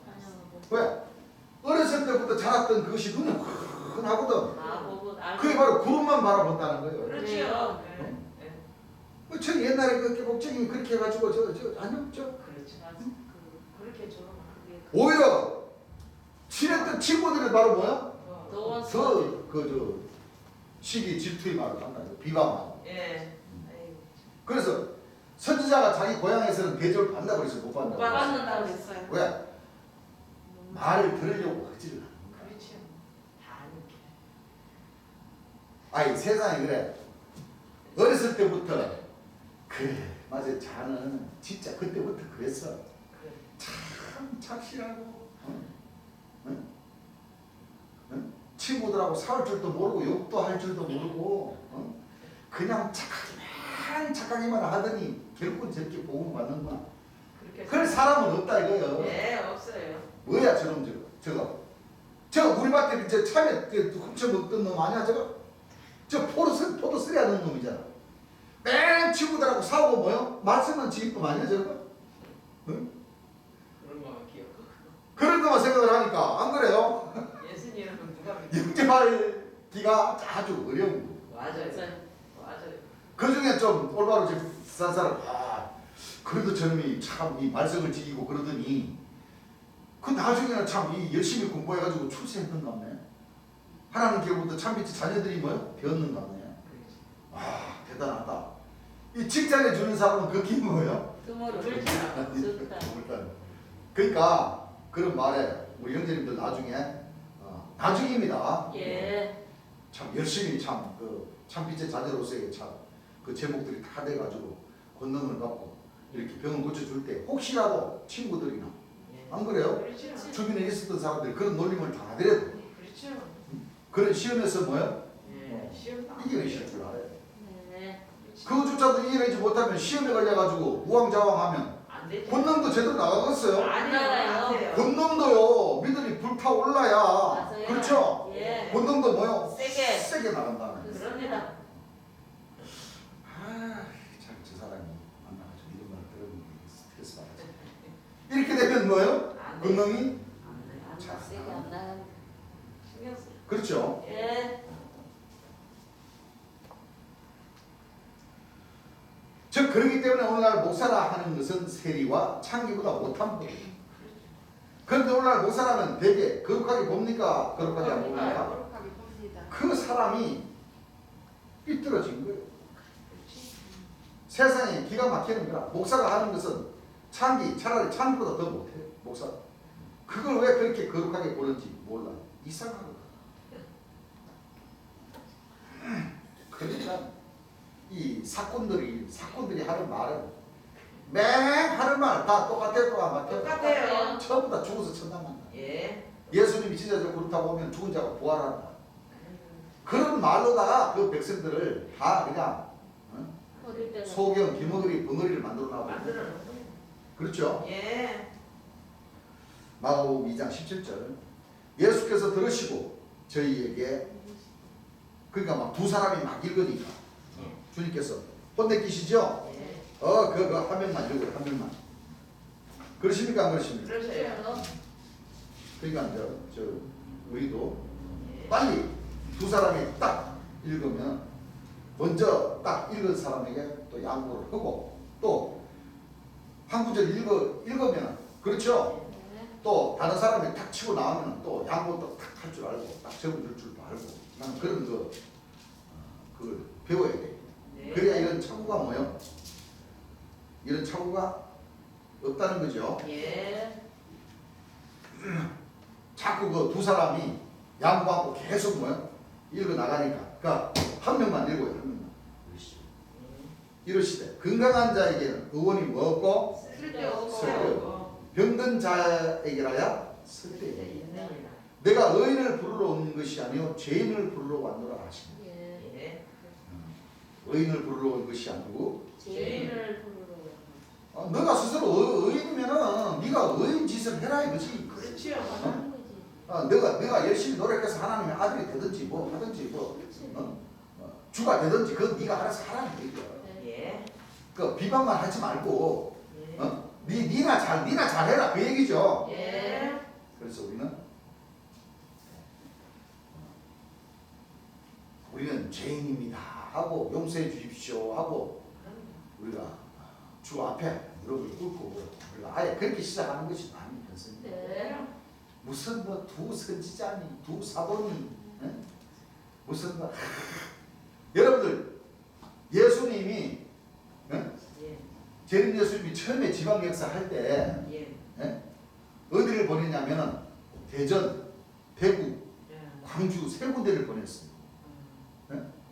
왜? 어렸을 때부터 자랐던 그것이 눈에 흔하거든. 아, 보고 알고. 그게 바로 구름만 바라본다는 거예요. 그렇죠. 그래요. 예. 저 옛날에 그 복장이 그렇게 해가지고 아니요 그렇지. 맞아. 그렇게 조롱 그게. 오히려 친했던 친구들이 바로 뭐야? 어. 저 시기 질투의 말을 한다. 비방하고. 예. 아이고. 그래서 선지자가 자기 고향에서는 대접을 받는다 그래서 못 못 받는다. 받는다고 그랬어요. 왜? 말을 들으려고 하지를 않는 거야. 그렇죠. 다 아니까. 아이 세상에 그래. 어렸을 때부터 그래 맞아 자는 진짜 그때부터 그랬어. 그래. 참 착실하고 응? 응? 친구들하고 싸울 줄도 모르고 욕도 할 줄도 모르고 그냥 착하기만 하더니 결국은 저렇게 복음 받는 거야. 그렇게. 그럴 사람은 없다 이거요. 예, 없어요. 뭐야 저놈 저거 우리 밭에 저 참외 훔쳐 먹던 놈 아니야 저거? 저 포도 쓰리 하는 놈이잖아. 맨 친구들하고 싸우고 뭐요? 말씀만 지금 아니야 저거? 응? 그런 거 기억. 그런 것만 생각을 하니까 안 그래요? 예수님은 누가 믿? 영접하기가 아주 어려운 거. 맞아요. 맞아요. 그 중에 좀 올바로 산 사람 그래도 저놈이 참 이 말씀을 지키고 그러더니 그 나중에는 참 이 열심히 공부해가지고 출세했던갑네. 하나님께로부터 참빛이 자녀들이 뭐요? 배웠는갑네. 대단하다. 이 칭찬해 주는 사람은 극히 뭐예요? 드물어. 그렇죠. 좋다. 그러니까 그런 말에 우리 형제님들 나중에 나중입니다. 예. 참 열심히 참빛의 자녀로서의 참 그 제목들이 다 돼가지고 권능을 받고 이렇게 병을 고쳐줄 때 혹시라도 친구들이나 안 그래요? 그렇죠. 주변에 있었던 사람들이 그런 놀림을 당하더라도 그렇죠. 그런 시험에서 뭐야? 예. 시험 다. 이겨내실 줄 알아요. 네. 그조차도 이겨내지 못하면 시험에 걸려가지고 우왕좌왕하면 안 되죠. 권능도 제대로 나가겠어요? 아니에요. 권능도요 믿음이 불타올라야 맞아요. 그렇죠? 예. 권능도 뭐요? 세게 나간다는 거예요. 그럽니다. 참 저 사람이 만나가지고 이런 말 들으면 스트레스 받아서 이렇게 되면 뭐예요? 안 돼. 권능이 안 돼. 안 자. 세게 안 나가는. 신경 쓰. 그렇죠? 예. 즉 그렇기 때문에 오늘날 목사라 하는 것은 세리와 창기보다 못한 분이에요. 그런데 오늘날 목사라면 되게 거룩하게 봅니까? 거룩하게 안 봅니까? 거룩하게 봅니다. 그 사람이 삐뚤어진 거예요. 세상에 기가 막히는 거라. 목사가 하는 것은 차라리 창기보다 더 못해요. 목사. 그걸 왜 그렇게 거룩하게 보는지 몰라. 이상하거든. 그러니까 이 사건들이 하는 말은 맹 하는 말 다 똑같아요. 똑같아요. 전부 다 죽어서 천당 간다. 예. 예수님이 진짜 그렇다고 하면 죽은 자가 부활한다. 그런 말로다가 그 백성들을 다 그냥 어릴 때는. 소경, 기머거리, 벙어리를 만들어 놔고 만들어 놓은 거예요. 그렇죠? 예. 마가복음 2장 17절 예수께서 들으시고 저희에게 그러니까 막 두 사람이 막 읽으니까 주님께서 혼내키시죠? 예. 그거 한 명만 읽어요. 한 명만. 그러십니까? 안 그러십니까? 그러세요. 그러니까 저 우리도 예. 빨리 두 사람이 딱 읽으면 먼저 딱 읽은 사람에게 또 양보를 하고 또 한 구절 읽으면 그렇죠? 네. 또 다른 사람이 탁 치고 나오면 또 양보도 탁 할 줄 알고 딱 적어줄 줄도 알고 나는 그런 그걸 배워야 돼. 네. 그래야 이런 착오가 뭐요? 이런 착오가 없다는 거죠. 예. 자꾸 그 두 사람이 양보하고 계속 뭐요? 읽어 나가니까 그러니까 한 명만 읽어요. 한 명만. 이러시되 건강한 자에게는 의원이 뭐고 쓸데없고 세우고. 병든 자에게라야 쓸데없고 있느니라. 내가 의인을 부르러 온 것이 아니요 죄인을 부르러 왔노라 하십니다. 예. 예. 의인을 부르러 온 것이 아니고 죄인을 부르러. 너가 스스로 의인이면은 네가 의인 짓을 해라 이거지. 그렇지요. 하는 거지. 내가 열심히 노력해서 하나님의 아들이 되든지 뭐 하든지 뭐 그렇지. 주가 되든지 그건 네가 알아서 하라는 얘기야. 예. 그 비방만 하지 말고 예. 니나 잘해라 그 얘기죠. 예. 그래서 우리는 죄인입니다 하고 용서해 주십시오 하고 우리가 주 앞에 무릎을 꿇고 우리가 아예 그렇게 시작하는 것이 마음이 편습니다. 네. 무슨 뭐 두 선지자니 두 사도니 무슨 뭐 여러분들 예수님이 예. 재림 예수님이 처음에 지방 역사 할 때 예. 어디를 보냈냐면은 대전, 대구, 예. 광주 세 군데를 보냈어요.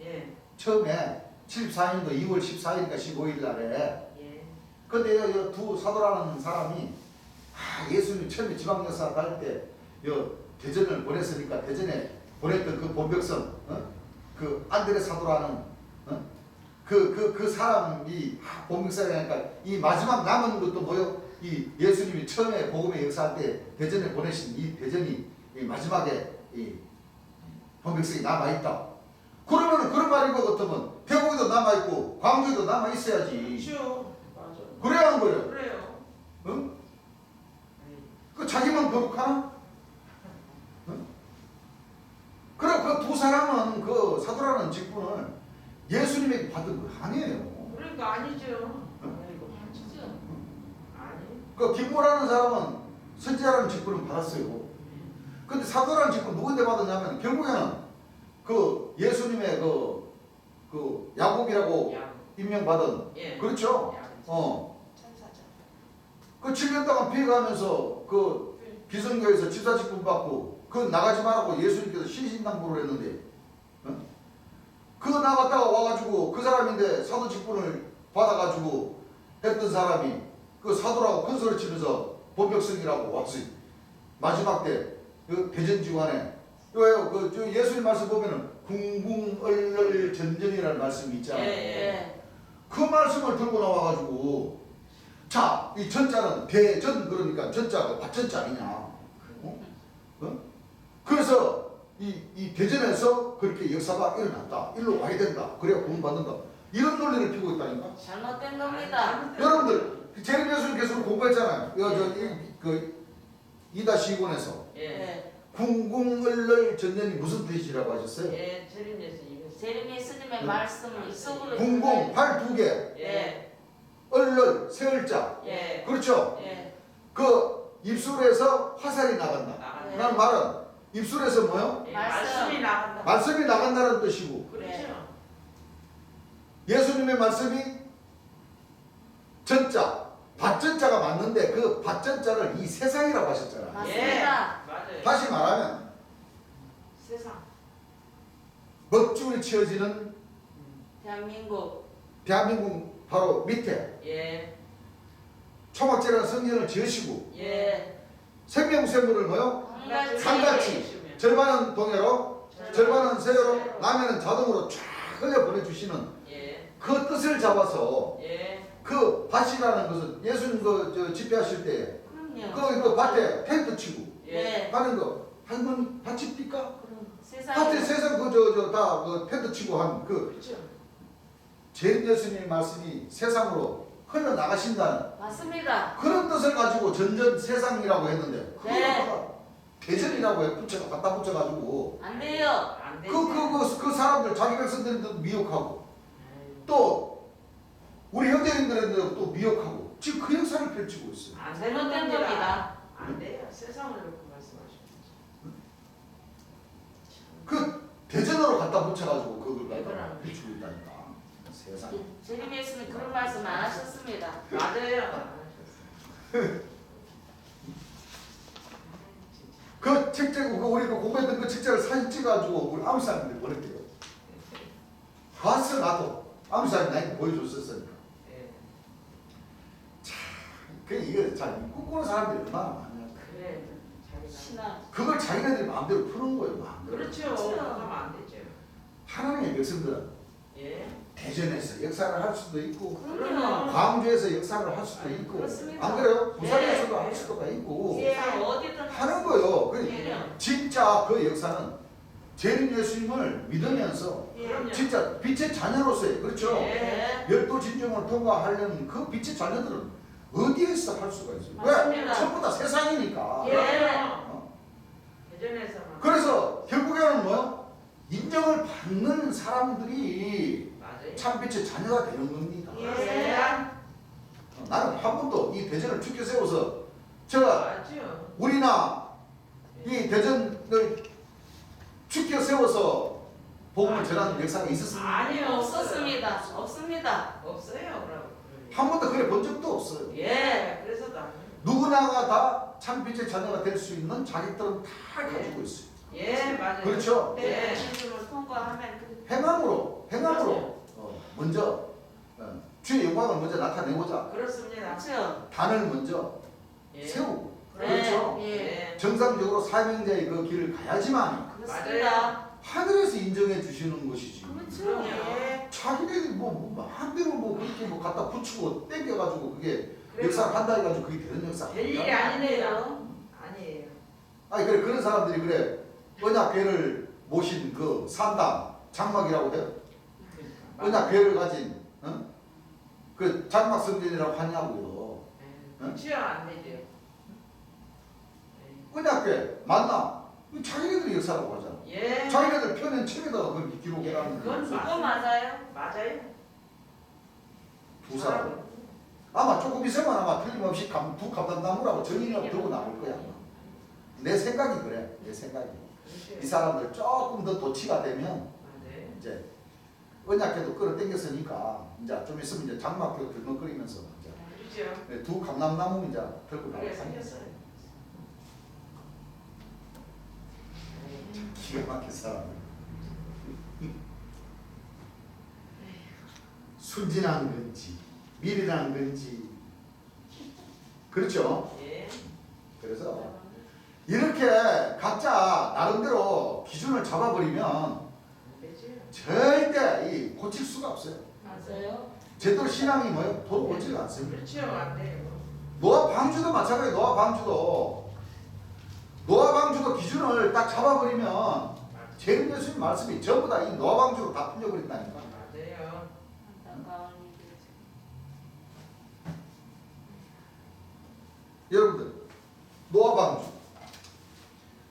예. 처음에 74년도 2월 14일인가 15일 날에 예. 근데 이 두 사도라는 사람이 예수님 처음에 지방 역사 할 때 대전을 보냈으니까 대전에 보냈던 그 본백성 그 안드레 사도라는 그 사람이 본백성이니까 이 마지막 남은 것도 뭐요? 이 예수님이 처음에 복음의 역사할 때 대전에 보내신 이 대전이 이 마지막에 이 본백성이 남아 있다. 그러면은 그런 말인 것 같으면 대구에도 남아 있고 광주에도 남아 있어야지. 그렇죠. 맞아. 그래야 한 거예요. 그래요. 응? 그 자기만 거룩하나? 그래 그 두 사람은 그 사도라는 직분을 예수님에게 받은 거 아니에요. 그러니까 아니죠. 진짜. 아니. 그 김모라는 사람은 선지자라는 직분을 받았어요. 근데 사도라는 직분 누구한테 받았냐면 결국에는 그 예수님의 그 야곱이라고 야. 임명받은 예. 그렇죠? 야. 천사죠. 그 7년 동안 피해가면서 그 기성교에서 집사 직분 받고 그 나가지 말라고 예수님께서 신신당부를 했는데 그 나갔다가 와가지고 그 사람인데 사도 직분을 받아가지고 했던 사람이 그 사도라고 큰 소리 치면서 본백성이라고 왔어요. 마지막 때 그 대전지관에 왜요? 그 예수님 말씀 보면은 궁궁얼얼 전전이라는 말씀이 있잖아요. 네. 그 말씀을 들고 나와가지고 자, 이 전자는 대전 그러니까 전자가 밭전자 아니냐. 그래서 이 대전에서 그렇게 역사가 일어났다. 일로 와야 된다. 그래야 구원받는다. 이런 논리를 피고 있다니까. 잘못된 겁니다. 여러분들 재림 예수님께서 공부했잖아요. 그 2-2권에서 예. 네. 궁궁얼얼 전전이 무슨 뜻이라고 하셨어요? 예. 재림 예수님. 재림 예수님의 말씀을 입속으로 궁궁 팔 2개, 예. 얼얼 세 얼자. 예. 그렇죠? 예. 그 입술에서 화살이 나간다. 나간다. 라는 말은 입술에서 뭐요? 예. 말씀. 말씀이 나간다. 말씀이 나간다는 뜻이고 그렇죠. 예수님의 말씀이 전자, 밭전자가 맞는데 그 밭전자를 이 세상이라고 하셨잖아요. 맞습니다. 예. 맞아요. 다시 말하면 세상. 먹줄이 치어지는 대한민국 바로 밑에 예. 초막제라는 성전을 지으시고 예. 생명샘물을 뭐요? 상같이. 절반은 동해로 절반은 서해로 남해는 자동으로 쫙 흘려 보내주시는 예. 그 뜻을 잡아서 예. 그 밭이라는 것은 예수님 저 집회하실 때 그럼요. 그 밭에 텐트 치고 예. 하는 거 할머니 밭입니까? 세상에 밭에 세상 다 텐트 치고 한 그 그렇죠. 재림 예수님의 말씀이 세상으로 흘러 나가신다는 맞습니다. 그런 뜻을 가지고 전전 세상이라고 했는데 네. 그거 대전이라고 갖다 붙여가지고 안 돼요. 안 되지. 그 사람들 자기 백성들도 미혹하고 또 우리 형제님들한테도 또 미혹하고 지금 그 역사를 펼치고 있어요. 안 잘못된 겁니다. 안 돼요. 세상을 놓고 말씀하십니다. 그 대전으로 갖다 붙여가지고 그걸 갖다 대단하네. 펼치고 있다니까 세상. 재림 예수님 그런 말씀 안 하셨습니다. 맞아요. 그 책자고 우리 공부했던 그 책자를 사진 찍어가지고 우리 아무 사람들 보낼게요. 봤어 나도 아무 사람이 나한테 보여줬었으니까. 예. 그 이거 잘 꿈꾸는 사람들이 얼마나 많냐. 그래. 자기가. 신앙. 그걸 자기네들이 마음대로 푸는 거예요. 마음대로. 그렇죠. 하면 안 되죠. 하나님의 백성들은 예. 대전에서 역사를 할 수도 있고 그럼요. 광주에서 역사를 할 수도 있고 그렇습니다. 안 그래요? 부산에서도 예. 할 수가 있고 예. 세상 어디든 하는 거예요. 그 예. 진짜 그 역사는 재림 예수님을 믿으면서 그럼요. 진짜 빛의 자녀로서의 그렇죠. 예. 열두 진정을 통과하려는 그 빛의 자녀들은 어디에서 할 수가 있어요? 맞습니다. 왜? 전부 다 세상이니까. 예. 어? 대전에서만. 그래서 결국에는 뭐요? 인정을 받는 사람들이 맞아요. 맞아요. 참빛의 자녀가 되는 겁니다. 예. 나는 한 번도 이 대전을 죽게 세워서 제가 맞죠. 우리나 이 대전을 죽게 세워서 복음을 전하는 역사가 있었습니다. 아니요, 없었습니다. 없습니다. 없어요. 그럼. 한 번도 그래 본 적도 없어요. 예. 그래서도 안 돼요. 누구나가 다 참빛의 자녀가 될 수 있는 자격들은 다 가지고 있어요. 예, 맞아요. 그렇죠? 예. 기준을 통과하면 행함으로 그렇죠. 먼저 주의 영광을 먼저 나타내고자 그렇습니다. 그렇죠. 단을 먼저 예. 세우고 네. 그렇죠? 예. 정상적으로 사명자의 그 길을 가야지만 그렇습니다. 하늘에서 인정해 주시는 것이지. 그렇죠. 그럼요. 예. 자기네들이 뭐 마음대로 뭐 그렇게 뭐 갖다 붙이고 땡겨가지고 그게 그래요. 역사를 한다 해가지고 그게 되는 역사. 될 일이 아니네요. 아니에요. 아니 그래 그런 사람들이 그래 언약궤를 모신 그 산당 장막이라고 해요. 언약궤를 가진 그 장막 성전이라고 하냐고요. 그렇죠. 안 되죠. 언약궤 맞나? 자기네들이 역사라고 하잖아. 예. 자기네들 펴낸 책에다가 그렇게 기록해놨는 그건 거야. 그거 맞아요. 맞아요. 두 사람. 아마 조금 있으면 아마 틀림없이 두 감람나무라고 정인이라고 들고 나올 거야. 내 생각이 그래. 내 생각이. 이 사람들 조금 더 도치가 되면 맞아요. 이제 언약궤도 끌어당겼으니까 이제 좀 있으면 이제 장막교 들먹거리면서 이제 그렇죠. 두 감람나무 이제 들고 나올 그래 거야. 생겼어요. 기가 막힌 사람. 순진한 건지 미련한 건지 그렇죠. 예. 그래서 이렇게 각자 나름대로 기준을 잡아버리면 안 되죠. 절대 이 고칠 수가 없어요. 맞아요. 제대로 신앙이 뭐예요? 돌아오지가 않습니다. 그렇죠. 안 돼요. 노아 방주도 마찬가지예요. 노아 방주도 기준을 딱 잡아버리면 재림 예수님 말씀이 전부 다 이 노아 방주로 다 풀려버린다니까. 맞아요. 안타까운 일이죠. 여러분들 노아 방주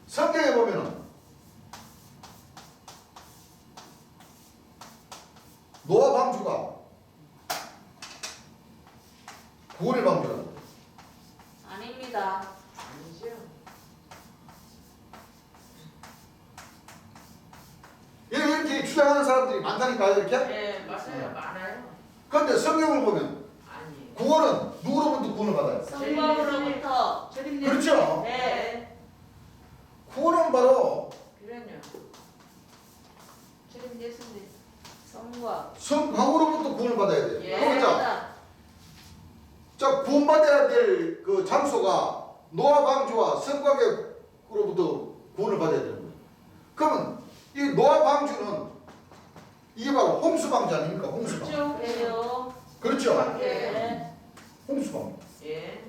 성경에 보면은 노아 방주가 구원의 방주라고. 아닙니다. 아니죠. 이렇게 주장하는 사람들이 많다니까요, 이렇게. 예, 맞아요. 많아요. 그런데 성경을 보면 아니. 구원은 누구로부터 구원을 받아요? 성령으로부터. 그렇죠. 네. 구원은 바로 그럼요. 주님 예수님. 성과. 성광으로부터 구원을 받아야 돼요. 예. 그러니까 자 구원받아야 될 그 장소가 노아 방주와 성곽으로부터 구원을 받아야 되는 거예요. 그러면 이 노아 방주는 이게 바로 홍수 방주 아닙니까? 홍수 방주. 그렇죠. 그래요. 그렇죠. 네. 홍수 방주. 예.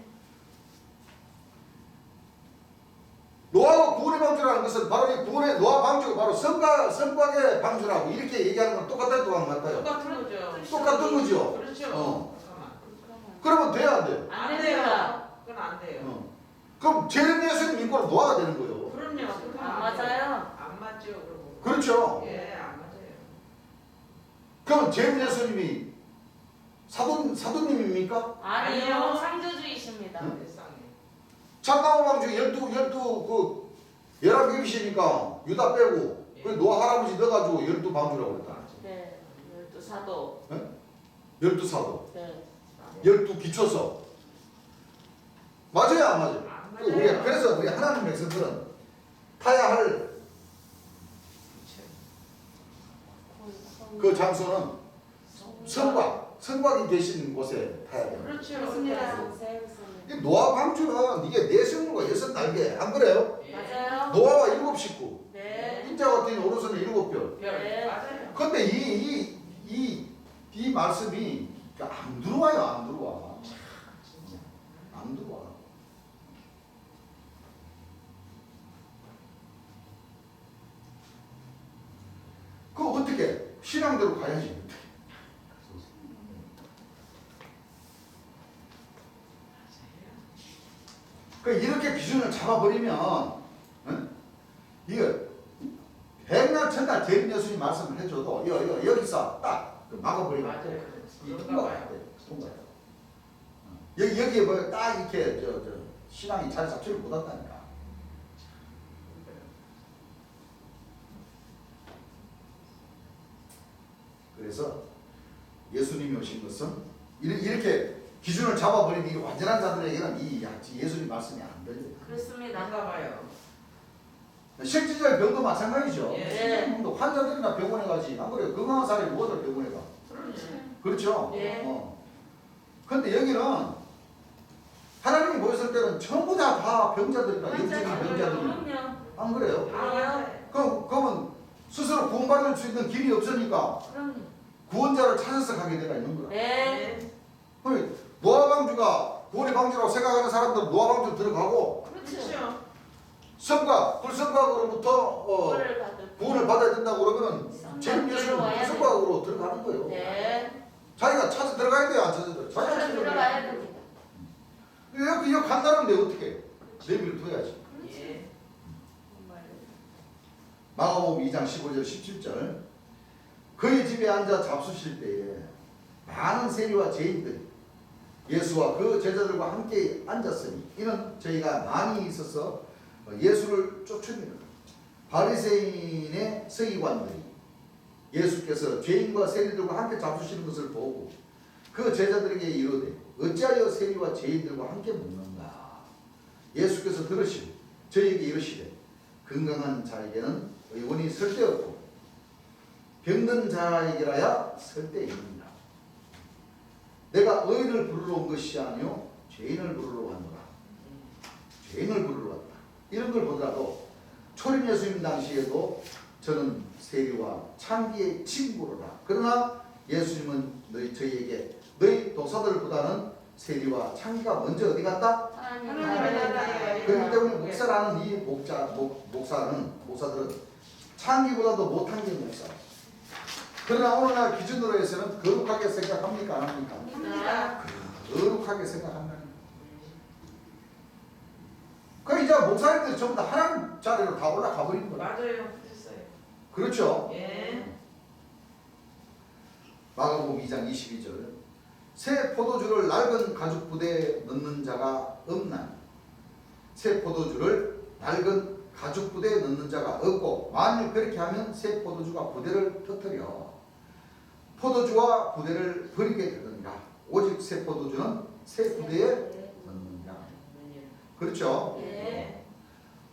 노아가 구원의 방주라는 것은 바로 이 구원의 노아 방주가 바로 성곽의 방주라고 이렇게 얘기하는 건 똑같아요, 똑같아요? 똑같은 거죠. 똑같은 거죠. 그렇죠. 그러면 돼야 안 돼요? 안 안 돼요. 됩니다. 그건 안 돼요. 그럼 재림 예수님 믿고는 노아가 되는 거예요. 그럼요. 그건 안 안 돼요. 맞아요. 안 맞죠. 그러고. 그렇죠. 예, 안 맞아요. 그럼 재림 예수님이 사도님입니까? 아니요. 아니요. 창조주이십니다. 응? 세상에. 창나무 방주 11계시니까 유다 빼고 그 노아 할아버지 넣어가지고 12방주라고 그랬다. 네. 12사도. 12사도, 네. 12기초서. 맞아요, 안 맞아요? 안 우리 맞아요. 그래서 우리 하나님 백성들은 타야 할 그 장소는 성곽이 계신 곳에 타야 돼요. 그렇죠. 그렇습니다. 이 노아 방주는 이게 네 성물과 6날개 안 그래요? 예. 맞아요. 노아와 7 식구, 네. 인자와 뛴 오른손에 7별. 별. 네. 맞아요. 근데 이 말씀이 안 들어와요, 안 들어와. 안 들어와. 그거 어떻게? 신앙대로 가야지. 그 이렇게 기준을 잡아버리면, 응? 이거 백날 천날 재림 예수님 말씀을 해줘도 여기서 딱 막아버리고 맞아요. 이 그런가 통과가 봐요. 안 돼요. 통과가. 여기에 뭐 딱 이렇게 저 신앙이 잘 잡지를 못한다니까. 그래서 예수님이 오신 것은 이렇게 기준을 잡아버린 이 완전한 자들에게는 이 예수님 말씀이 안 들려요. 그렇습니다. 그런가 봐요. 실질적 병도 마찬가지죠. 예. 실질적 병도 환자들이나 병원에 가지. 안 그래요? 건강한 사람이 뭐하러 병원에 가? 그렇죠. 예. 근데 여기는 하나님이 보였을 때는 전부 다 병자들이나 영적인 병자들이. 그럼요. 안 그래요? 아, 그러면 스스로 구원받을 수 있는 길이 없으니까 그럼요. 구원자를 찾아서 가게 되가 있는 거라. 네. 노아방주가 구원의 방주라고 생각하는 사람들은 노아방주 들어가고 그렇죠. 성과 불성과로부터 구원을 받아야 된다고 그러면은 제일 예수는 불성과로 들어가는 거예요. 네. 자기가 찾아 들어가야 돼요, 안 찾아 들어? 찾아 들어가야 됩니다. 이거 간단한데 어떻게? 내비를 둬야지. 예. 마가복음 2장 15절 17절 그의 집에 앉아 잡수실 때에 많은 세리와 죄인들이 예수와 그 제자들과 함께 앉았으니 이는 저희가 많이 있어서 예수를 쫓으니라. 바리새인의 서기관들이 예수께서 죄인과 세리들과 함께 잡수시는 것을 보고 그 제자들에게 이르되 어찌하여 세리와 죄인들과 함께 먹는가. 예수께서 들으시고 저희에게 이르시되 건강한 자에게는 의원이 설데없고 병든 자에게라야 설데있느니라. 내가 의인을 부르러 온 것이 아니요 죄인을 부르러 왔노라. 죄인을 부르러 왔다. 이런 걸 보더라도 초림 예수님 당시에도 저는 세리와 창기의 친구로라. 그러나 예수님은 저희에게 너희 도사들보다는 세리와 창기가 먼저 어디 갔다? 하나님 나라에 그렇기 때문에 목사라는 이 목사들은 창기보다도 못한 게 목사. 그러나 오늘날 기준으로 해서는 거룩하게 생각합니까? 안 합니까? 합니다. 거룩하게 생각한다는 거예요. 이제 목사님들이 전부 다 하나님 자리로 다 올라가 버린 거예요. 맞아요. 됐어요. 그렇죠? 예. 마가복음 2장 22절 새 포도주를 낡은 가죽 부대에 넣는 자가 없나니 새 포도주를 낡은 가죽 부대에 넣는 자가 없고 만일 그렇게 하면 새 포도주가 부대를 터뜨려 포도주와 부대를 버리게 되느니라. 오직 새 포도주는 새 부대에 넣느니라. 그렇죠? 예.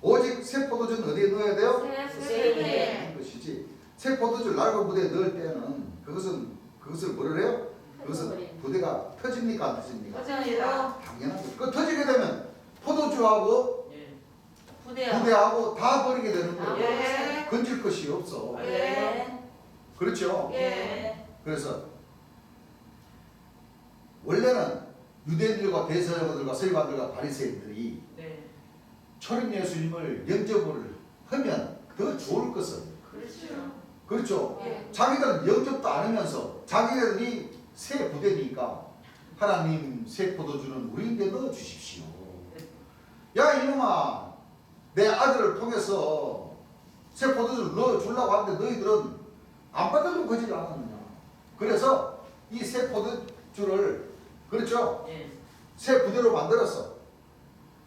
오직 새 포도주는 어디에 넣어야 돼요? 네. 것이지 새 포도주를 낡은 부대에 넣을 때는 그것을 뭐를 해요? 그것은 부대가 터집니까 안 터집니까? 터집니다. 당연하죠. 그 터지게 되면 포도주하고 예. 부대하고 다 버리게 되는 거예요. 예. 건질 것이 없어. 예. 그렇죠? 예. 그래서 원래는 유대인들과 대제사장들과 서기관들과 바리새인들이 네. 초림 예수님을 영접을 하면 더 좋을 것은 그렇죠. 그렇죠. 예. 자기들은 영접도 안 하면서 자기들이 새 부대니까 하나님 새 포도주는 우리에게 넣어 주십시오. 야 이놈아 내 아들을 통해서 새 포도주를 넣어 주려고 하는데 너희들은 안 받으려고 하지 않았느냐. 그래서 이 새 포도주를 그렇죠. 예. 새 부대로 만들었어.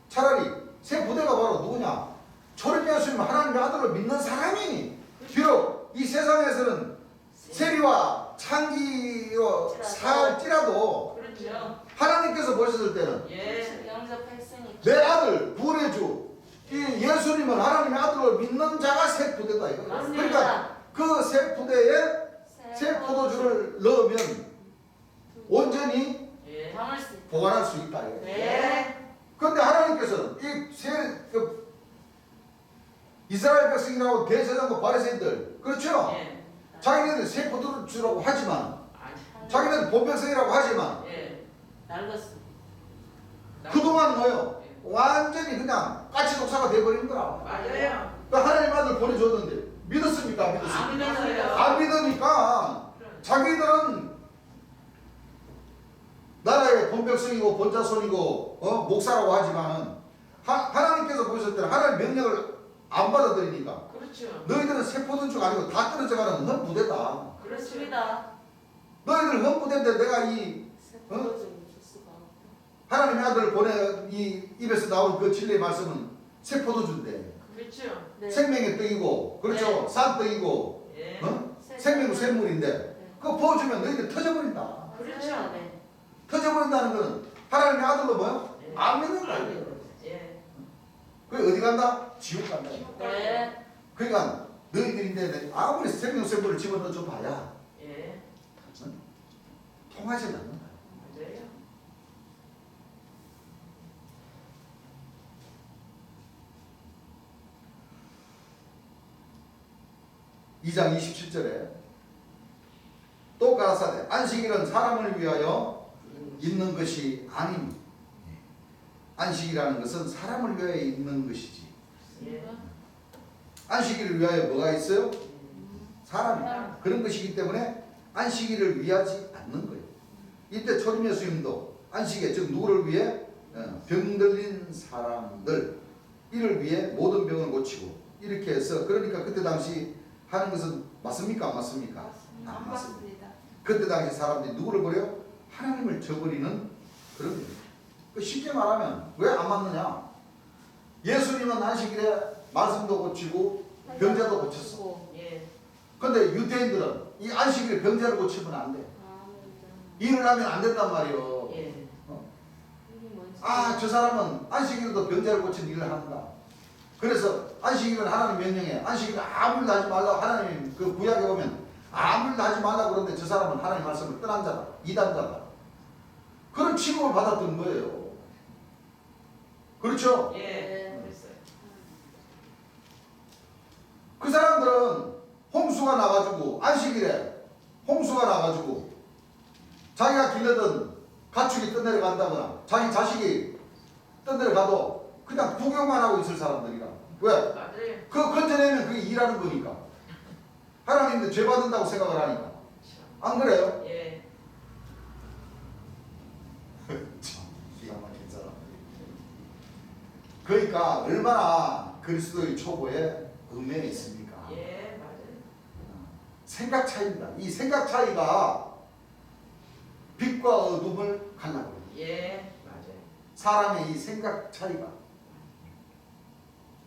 차라리 새 부대가 바로 누구냐? 초림 예수님 하나님의 아들을 믿는 사람이 비록 이 세상에서는 세리와 창기로 살지라도 그렇죠. 하나님께서 보셨을 때는 예. 영접했으니까. 내 아들 구원의 주 이 예수님은 하나님의 아들을 믿는 자가 새 부대다 이거예요. 그러니까 그 새 부대에 새 포도주를 넣으면 온전히 예. 담을 수 있다. 보관할 수 있다 이거예요. 예. 그런데 하나님께서는 이스라엘 백성이라고 대제사장과 바리새인들 그렇죠? 예. 자기네들 새 포도주라고 하지만 아니. 자기네들 본백성이라고 하지만 예. 낡았어. 그동안 뭐요? 예. 완전히 그냥 까치 독사가 돼버린 거라. 맞아요. 그 하나님 아들 보내줬는데 믿었습니까? 안 믿었습니까? 안 믿었어요. 안 믿으니까 자기들은 나라의 본백성이고 본자손이고 목사라고 하지만은 하나님께서 보셨을 때는 하나님 명령을 안 받아들이니까 그렇죠. 너희들은 새 포도주가 아니고 다 떨어져가는 헌 부대다. 그렇습니다. 그렇습니다. 너희들 흠부된데 내가 이 세포적인 기수가 하나님의 아들을 보내 이 입에서 나온 그 진리의 말씀은 새 포도주인데 그렇죠. 네. 생명의 떡이고 그렇죠. 네. 산떡이고 예. 생명 샘물인데 네. 그거 부어주면 너희들 터져버린다. 그렇죠. 네. 터져버린다는 것은 하나님의 아들로 뭐요? 예. 안 믿는 거예요. 예. 그게 어디 간다? 지옥 간다. 네. 그러니까 너희들인데 아무리 생명 샘물을 집어넣어 줘 봐야 예. 통하지 않는 거야. 맞아요. 이 2장 27절에 또 가라사대 안식일은 사람을 위하여 있는 것이 아니니 안식이라는 것은 사람을 위하여 있는 것이지. 예. 안식일을 위하여 뭐가 있어요? 사람이. 사람. 그런 것이기 때문에 안식일을 위하지 않는 거예요. 이때 초림 예수님도 안식에 즉 누구를 위해 병들린 사람들 이를 위해 모든 병을 고치고 이렇게 해서 그러니까 그때 당시 하는 것은 맞습니까? 안 맞습니까? 안 맞습니다. 그때 당시 사람들이 누구를 버려요? 하나님을 저버리는 그런 거예요. 쉽게 말하면 왜 안 맞느냐? 예수님은 안식일에 말씀도 고치고 병자도 고쳤어. 예. 근데 유대인들은 이 안식일에 병자를 고치면 안 돼. 일을 하면 안 된단 말이에요. 예. 아, 저 사람은 안식일에도 병자를 고치는 일을 한다. 그래서 안식일은 하나님 명령에 안식일에 아무 일도 하지 말라고 하나님 그 구약에 보면 아무 일도 하지 말라고 그러는데 저 사람은 하나님 말씀을 떠난 자다. 이단자다. 그런 취급을 받았던 거예요. 그렇죠? 예. 그랬어요. 그 사람들은 홍수가 나가지고 안식일에 홍수가 나가지고 자기가 길러던 가축이 떠내려간다거나 자기 자식이 떠내려가도 그냥 구경만 하고 있을 사람들이라. 왜? 맞아요. 그거 건져내면 그게 일하는 거니까. 하나님도 죄 받는다고 생각을 하니까. 안 그래요? 예. 참 기가 막힌 사람. 그러니까 얼마나 그리스도의 초보에 얽매여 있습니까? 예. 맞아요. 생각 차이입니다. 이 생각 차이가 빛과 어둠을 갈라버려요. 예. 맞아요. 사람의 이 생각 차이가.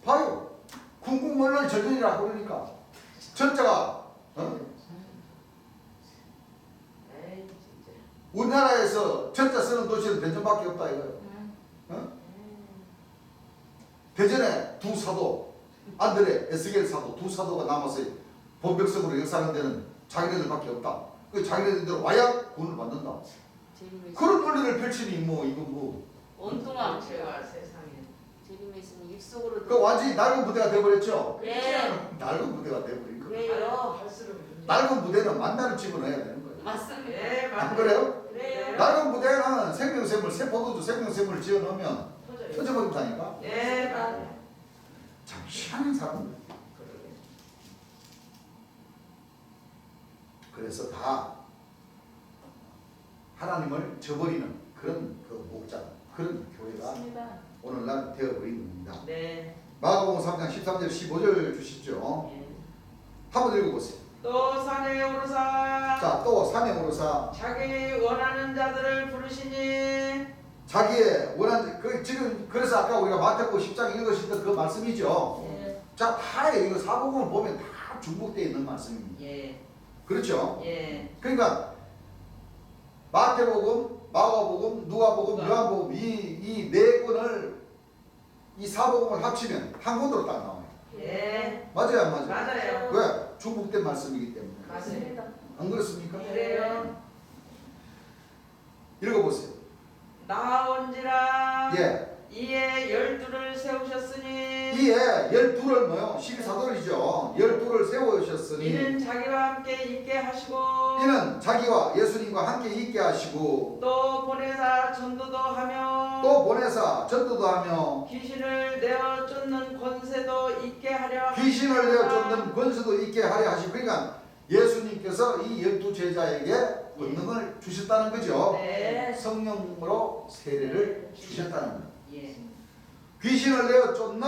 봐요. 궁극물을 저절이라 그러니까 전자가 에이 진짜. 우리나라에서 전자 쓰는 도시는 대전밖에 없다 이거예요. 대전에 두 사도 안드레 에스겔 사도 두 사도가 남아서 본백성으로 역사하는 데는 자기네들밖에 없다. 그 자기네들 와야 구원을 받는다. 그런 논리를 펼치니 뭐 이거 뭐 온동안 제가 세상에. 제리메이슨 입속으로 그 완전히 낡은 부대가 돼버렸죠. 네. 낡은 부대가 돼버린 거예요. 그래요. 할수록 낡은 부대는 만나를 집어넣어야 되는 거예요. 맞습니다. 예. 맞아요. 안 그래요? 그래요. 낡은 부대는 생명샘물 새 포도주 생명샘물을 지어넣으면 터져요. 터져버린다니까. 예. 맞아요. 참 희한한 사람들. 그러게. 그래서 다 하나님을 저버리는 그런 그 목자 그런 교회가 맞습니다. 오늘날 되어버린 겁니다. 네. 마가복음 3장 13절 15절 주시죠. 예. 한번 읽어보세요. 또 산에 오르사 자, 또 산에 오르사 자기 원하는 자들을 부르시니 자기의 원하는 그 지금 그래서 아까 우리가 마태복음 10장 읽으셨던 그 말씀이죠. 예. 자, 다 이거 사복음을 보면 다 중복되어 있는 말씀입니다. 예. 그렇죠? 예. 그러니까 마태복음, 마가복음, 누가복음, 요한복음 이 네 권을 이 사복음을 합치면 한 권으로 딱 나와요. 예. 맞아요, 안 맞아요? 맞아요. 왜? 중복된 말씀이기 때문에. 맞습니다. 안 그렇습니까? 그래요. 읽어보세요. 나온지라 예. 이에 12를 세우셨으니 이에 12를 뭐요? 12사도이죠. 12를 세우셨으니 이는 자기와 함께 있게 하시고 이는 자기와 예수님과 함께 있게 하시고 또 보내사 전도도 하며 또 보내사 전도도 하며 귀신을 내어 쫓는 권세도 있게 하려 귀신을 내어 쫓는 권세도 있게 하려 하시고 그러니까 예수님께서 이 12제자에게 권능을 주셨다는 거죠. 네. 성령으로 세례를 주셨다는 거예요. 예. 귀신을 내어 쫓는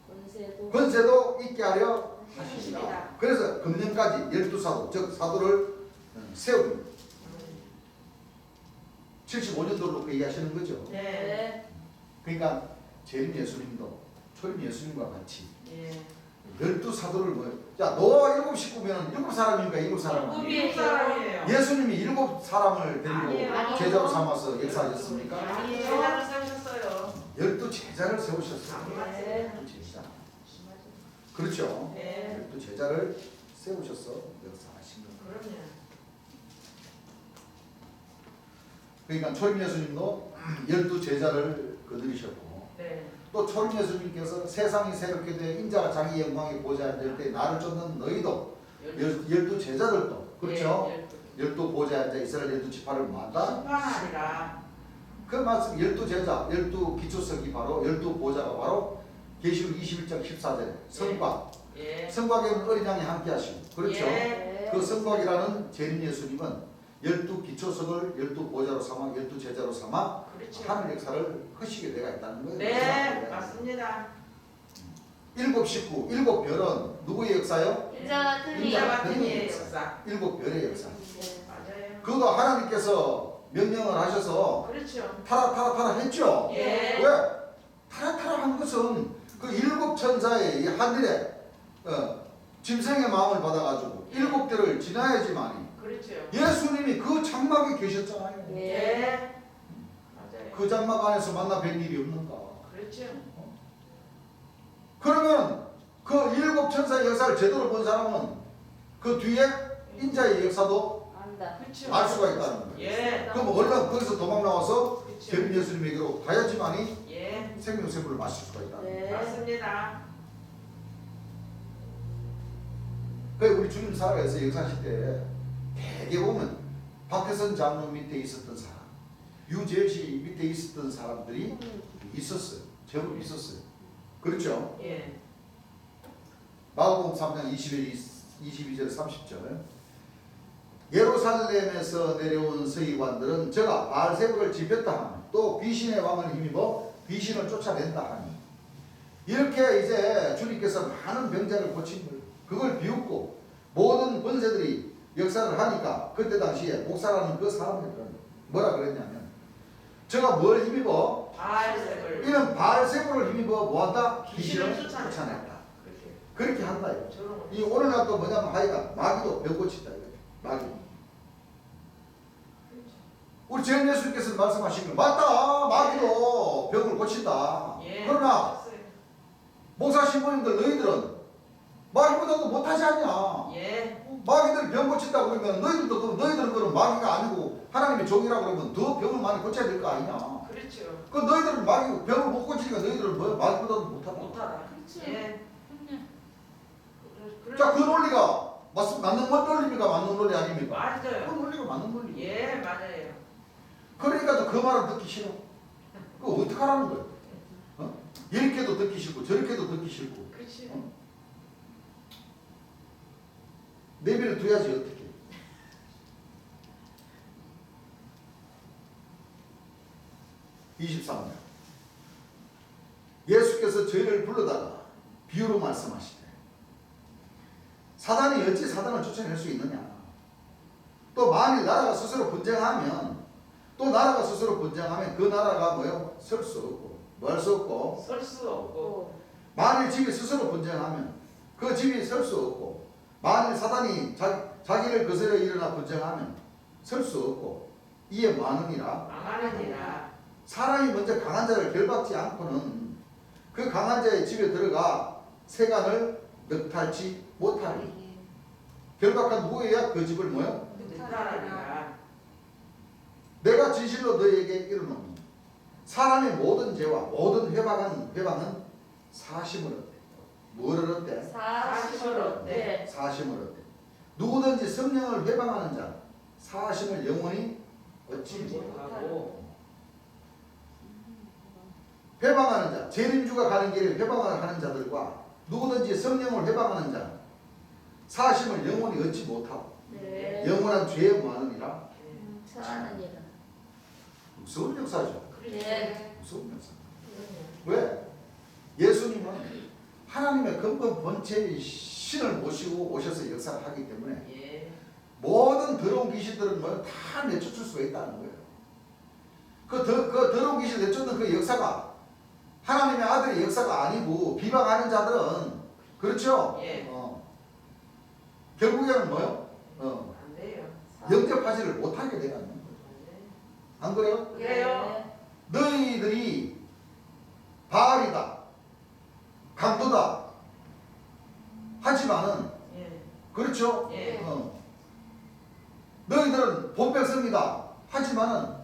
권세도 권세도 있게 하려 하십니다. 하시니라. 그래서 금년까지 12사도 즉 사도를 세웁니다. 75년도로 놓고 얘기하시는 거죠. 네. 네. 그러니까 재림 예수님도 초림 예수님과 같이 예. 12사도를 자, 너와 7 식구면 7사람이니까 7사람. 미국 사람이에요. 예수님이 7사람을 데리고 아니에요. 제자로 삼아서 역사하셨습니까? 아니, 제자를 세우셨어요. 12제자를 세우셨어요. 네. 12제자. 그렇죠. 네. 12제자를 세우셔서 역사하신 겁니다. 그럼요. 그러니까 초림 예수님도 12제자를 거느리셨고 네. 또 초림 예수님께서 세상이 새롭게 돼 인자가 자기 영광에 보좌에 앉을 때 나를 쫓는 너희도 12제자들도 그렇죠. 예, 12 보좌에 앉아 이스라엘 12지파를 모았다. 심판하리라. 그 말씀 12제자 12 기초석이 바로 12보좌가 바로 계시록 21장 14절 성곽 예. 성곽에는 어린 양이 함께 하시고 그렇죠. 예. 그 성곽이라는 재림 예수님은 12 기초석을 12보좌로 삼아 12제자로 삼아 그렇죠. 하늘 역사를 하시게 되어 있다는 거예요. 네, 맞습니다. 7 식구, 7 별은 누구의 역사요? 인자 같은 이. 인자 같은 이의 역사. 7 별의 역사. 맞아요. 그것도 하나님께서 명령을 하셔서 그렇죠. 타라 했죠. 예. 왜? 타라 한 것은 그 7 천사의 이 하늘에 짐승의 마음을 받아가지고 7대를 지나야지만이 그렇죠. 예수님이 그 장막에 계셨잖아요. 예. 맞아요. 그 장막 안에서 만나 뵐 일이 없는가? 그렇죠. 그러면 그 7 천사의 역사를 제대로 본 사람은 그 뒤에 인자의 역사도 안다. 그렇죠. 알 수가 있다는 거예요. 예. 그럼 얼른 거기서 도망 나와서 그렇죠. 재림 예수님에게로 가야지만이 예. 생명샘물을 마실 수가 있다. 네. 맞습니다. 그 우리 주님 살아가서 역사하실 때 대개 보면 박혜선 장로 밑에 있었던 사람, 유재시 밑에 있었던 사람들이 있었어요. 제법 있었어요. 그렇죠? 예. 마가복음 3장 22절 30절 예루살렘에서 내려온 서기관들은 저가 바알세불을 집혔다 하니 또 귀신의 왕을 힘입어 귀신을 쫓아낸다 하니 이렇게 이제 주님께서 많은 병자를 고친 거예요. 그걸 비웃고 모든 권세들이 역사를 하니까 그때 당시에 목사라는 그 사람들은 뭐라 그랬냐면 저가 뭘 힘입어? 바알세불. 이는 바알세불을 힘입어 뭐한다? 귀신을 귀신을 쫓아낸다. 쫓아냈다. 그렇게. 그렇게 한다 이거. 저런 거. 이 오늘날 또 뭐냐면 하여간 마귀도 병 고친다 이거죠. 마귀. 우리 재림 예수님께서 말씀하신 거 맞다. 마귀도 병을 고친다. 예. 그러나 맞았어요. 목사 신부님들 너희들은 마귀보다도 못하지 않냐. 예. 마귀들 병 고친다 그러면 너희들은 그럼 마귀가 아니고 하나님의 종이라 그러면 더 병을 많이 고쳐야 될 거 아니냐. 그렇죠. 그 너희들은 마귀 병을 못 고치니까 너희들은 뭐 마귀보다도 못하다. 못하다. 그렇죠. 예. 자, 그 논리가 맞는 논리입니까? 맞는 논리 아닙니까? 그 맞아요. 논리가 맞는 논리. 예, 맞아요. 그러니까 그 말을 듣기 싫어. 그거 어떡하라는 거야? 어? 이렇게도 듣기 싫고 저렇게도 듣기 싫고 그렇지. 내비를 둬야지 어떻게. (23절) 예수께서 저희를 불러다가 비유로 말씀하시되 사단이 어찌 사단을 쫓아낼 수 있느냐. 또 만일 나라가 스스로 분쟁하면 그 나라가 뭐요? 설 수 없고 뭐 할 수 없고 설 수 없고. 만일 집이 스스로 분쟁하면 그 집이 설 수 없고 만일 사단이 자기를 거스려 일어나 분쟁하면 설 수 없고 이에 많으니라. 망하느니라. 사람이 먼저 강한 자를 결박지 않고는 그 강한 자의 집에 들어가 세간을 넉탈치 못하리. 결박한 후에야 그 집을 뭐요? 늑탈하리라. 내가 진실로 너희에게 이르노니 사람의 모든 죄와 모든 회방은 사심을 얻대. 뭐를 얻대? 사심을 얻대. 사심을 얻대. 누구든지 성령을 회방하는 자 사심을 영원히 얻지 못하고. 못하고. 회방하는 자, 재림주가 가는 길에 회방을 하는 자들과 누구든지 성령을 회방하는 자 사심을 영원히 얻지 못하고 네. 영원한 죄에 무하느니라. 사는 일은. 무서운 역사죠. 네. 무서운 역사. 왜? 예수님은 하나님의 근본 본체의 신을 모시고 오셔서 역사를 하기 때문에 예. 모든 더러운 귀신들은 뭐 다 내쫓을 수가 있다는 거예요. 그 더러운 귀신 내쫓는 그 역사가 하나님의 아들의 역사가 아니고 비방하는 자들은 그렇죠? 예. 결국에는 뭐요? 안 돼요. 영접하지를 못하게 되는 거예요. 안 그래요? 그래요. 너희들이 바알이다, 강도다 하지만은 예. 그렇죠? 예. 너희들은 본백성이다 하지만은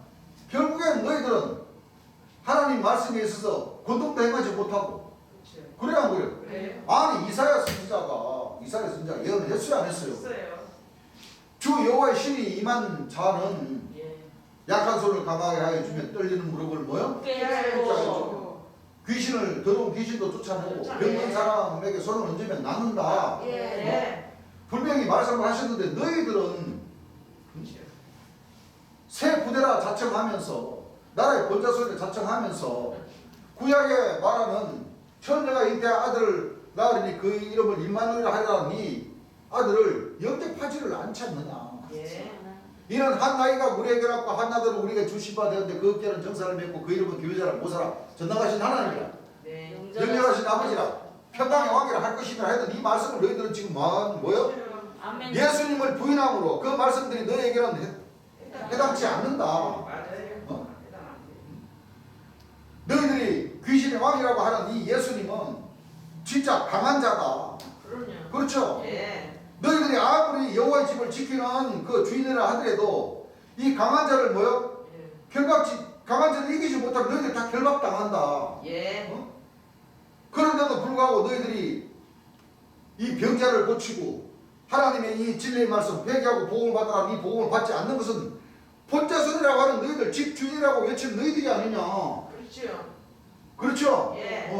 결국엔 너희들은 하나님 말씀에 있어서 권동도 행하지 못하고 그렇죠. 그래 안 그래요? 그래요. 아니 이사야 선지자가 예언을 했어요 안 했어요? 했어요. 주 여호와의 신이 임한 자는 예. 약한 손을 강하게 하여 주면 떨리는 무릎을 뭐요? 깨지고. 귀신을 더러운 귀신도 쫓아내고 쫓아내. 병든 사람에게 손을 얹으면 낫는다. 예. 예. 분명히 말씀을 하셨는데 너희들은 그렇죠. 새 부대라 자청하면서 나라의 본자소리를 자청하면서 구약에 말하는 처녀가 잉태 아들을 낳으니 그 이름을 임마누엘이라 하라니 아들을 영접하지를 않지 않느냐. 예. 이는 한 나이가 우리에게 낳고 한 나들은 우리에게 주시바 되었는데 그 어깨는 정사를 맺고 그 이름은 교회자라 모사라 전능하신 하나님이라 네. 영령하신 아버지라 평강의 왕이라 할 것이라 했던 이 말씀을 너희들은 지금 뭐요? 아멘. 예수님을 부인함으로 그 말씀들이 너희에게는 해당치 않는다. 맞아요. 어? 해당 안 돼요. 너희들이 귀신의 왕이라고 하는 이 예수님은 진짜 강한 자다. 그럼요. 그렇죠? 예. 너희들이 아무리 여호와의 집을 지키는 그 주인이라 하더라도 이 강한 자를 뭐요? 예. 강한 자를 이기지 못하면 너희들 다 결박당한다. 예. 그런데도 불구하고 너희들이 이 병자를 고치고 하나님의 이 진리의 말씀 회개하고 복음을 받으라 이 복음을 받지 않는 것은 본자손이라고 하는 너희들 집 주인이라고 외치는 너희들이 아니냐. 그렇죠. 그렇죠? 예.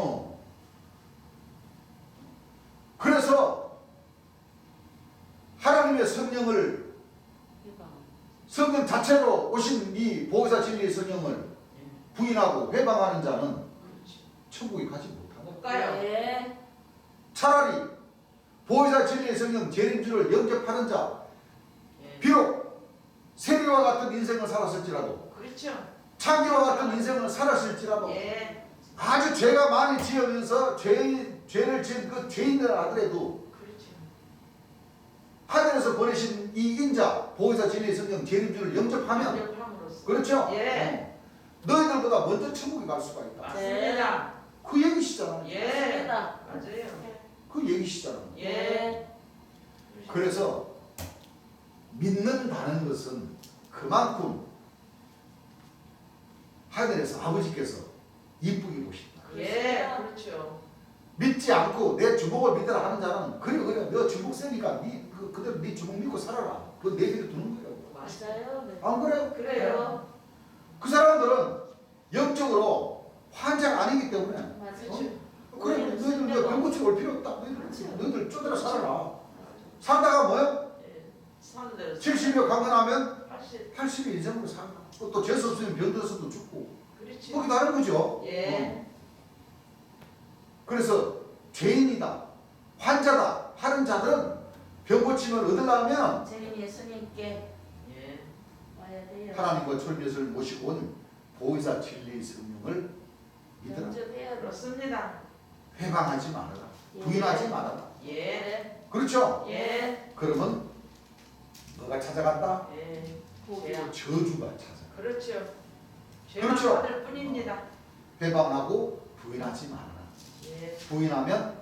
그래서 하나님의 성령 자체로 오신 이 보혜사 진리의 성령을 부인하고 회방하는 자는 천국에 가지 못하다. 못 가요. 예. 차라리 보혜사 진리의 성령 재림주를 영접하는 자 예. 비록 세리와 같은 인생을 살았을지라도 그렇죠. 창기와 같은 인생을 살았을지라도 예. 아주 죄가 많이 지으면서 죄를 지은 그 죄인들 하더라도 그렇죠. 하늘에서 보내신 이 인자 보혜사 진리의 성령 재림주를 영접하면 영접함으로써. 그렇죠? 예. 너희들보다 먼저 천국에 갈 수가 있다. 맞습니다. 그 얘기시잖아요. 예. 맞습니다. 맞아요. 그 얘기시잖아요. 예. 그래서 믿는다는 것은 그만큼 하늘에서 아버지께서 이쁘게 보신다. 예. 그렇죠. 믿지 않고 내 주먹을 믿으라 하는 자는 그래 너 주먹 세니까 그대로 네 주먹 믿고 살아라. 그거 내 길에 두는 거예요. 맞아요. 네. 안 그래요? 그래요. 그 사람들은 영적으로 환자가 아니기 때문에 맞아요. 그래 너희들 병 고치러 올 필요 없다. 너희들 쪼들어 살아라. 살다가 뭐야? 예. 사는 대로 70여 강건하면 80. 80의 인생으로 살아. 또 재수 없으면 병들어서도 죽고. 그렇지. 그게 다른 거죠. 예. 그래서 죄인이다, 환자다 하는 자들은 병 고침을 얻으려면 재림 예수님께 예. 와야 돼요. 하나님과 철면을 모시고 온 보혜사 진리의 성령을 믿으라. 영접해야 돼. 그렇습니다. 회방하지 말아라. 예. 부인하지 말아라. 예. 네. 그렇죠? 예. 그러면 너가 찾아간다? 예. 복이야. 저주가 찾아가. 그렇죠. 그렇죠. 죄만 받을 뿐입니다. 회방하고 부인하지 말아라. 예. 부인하면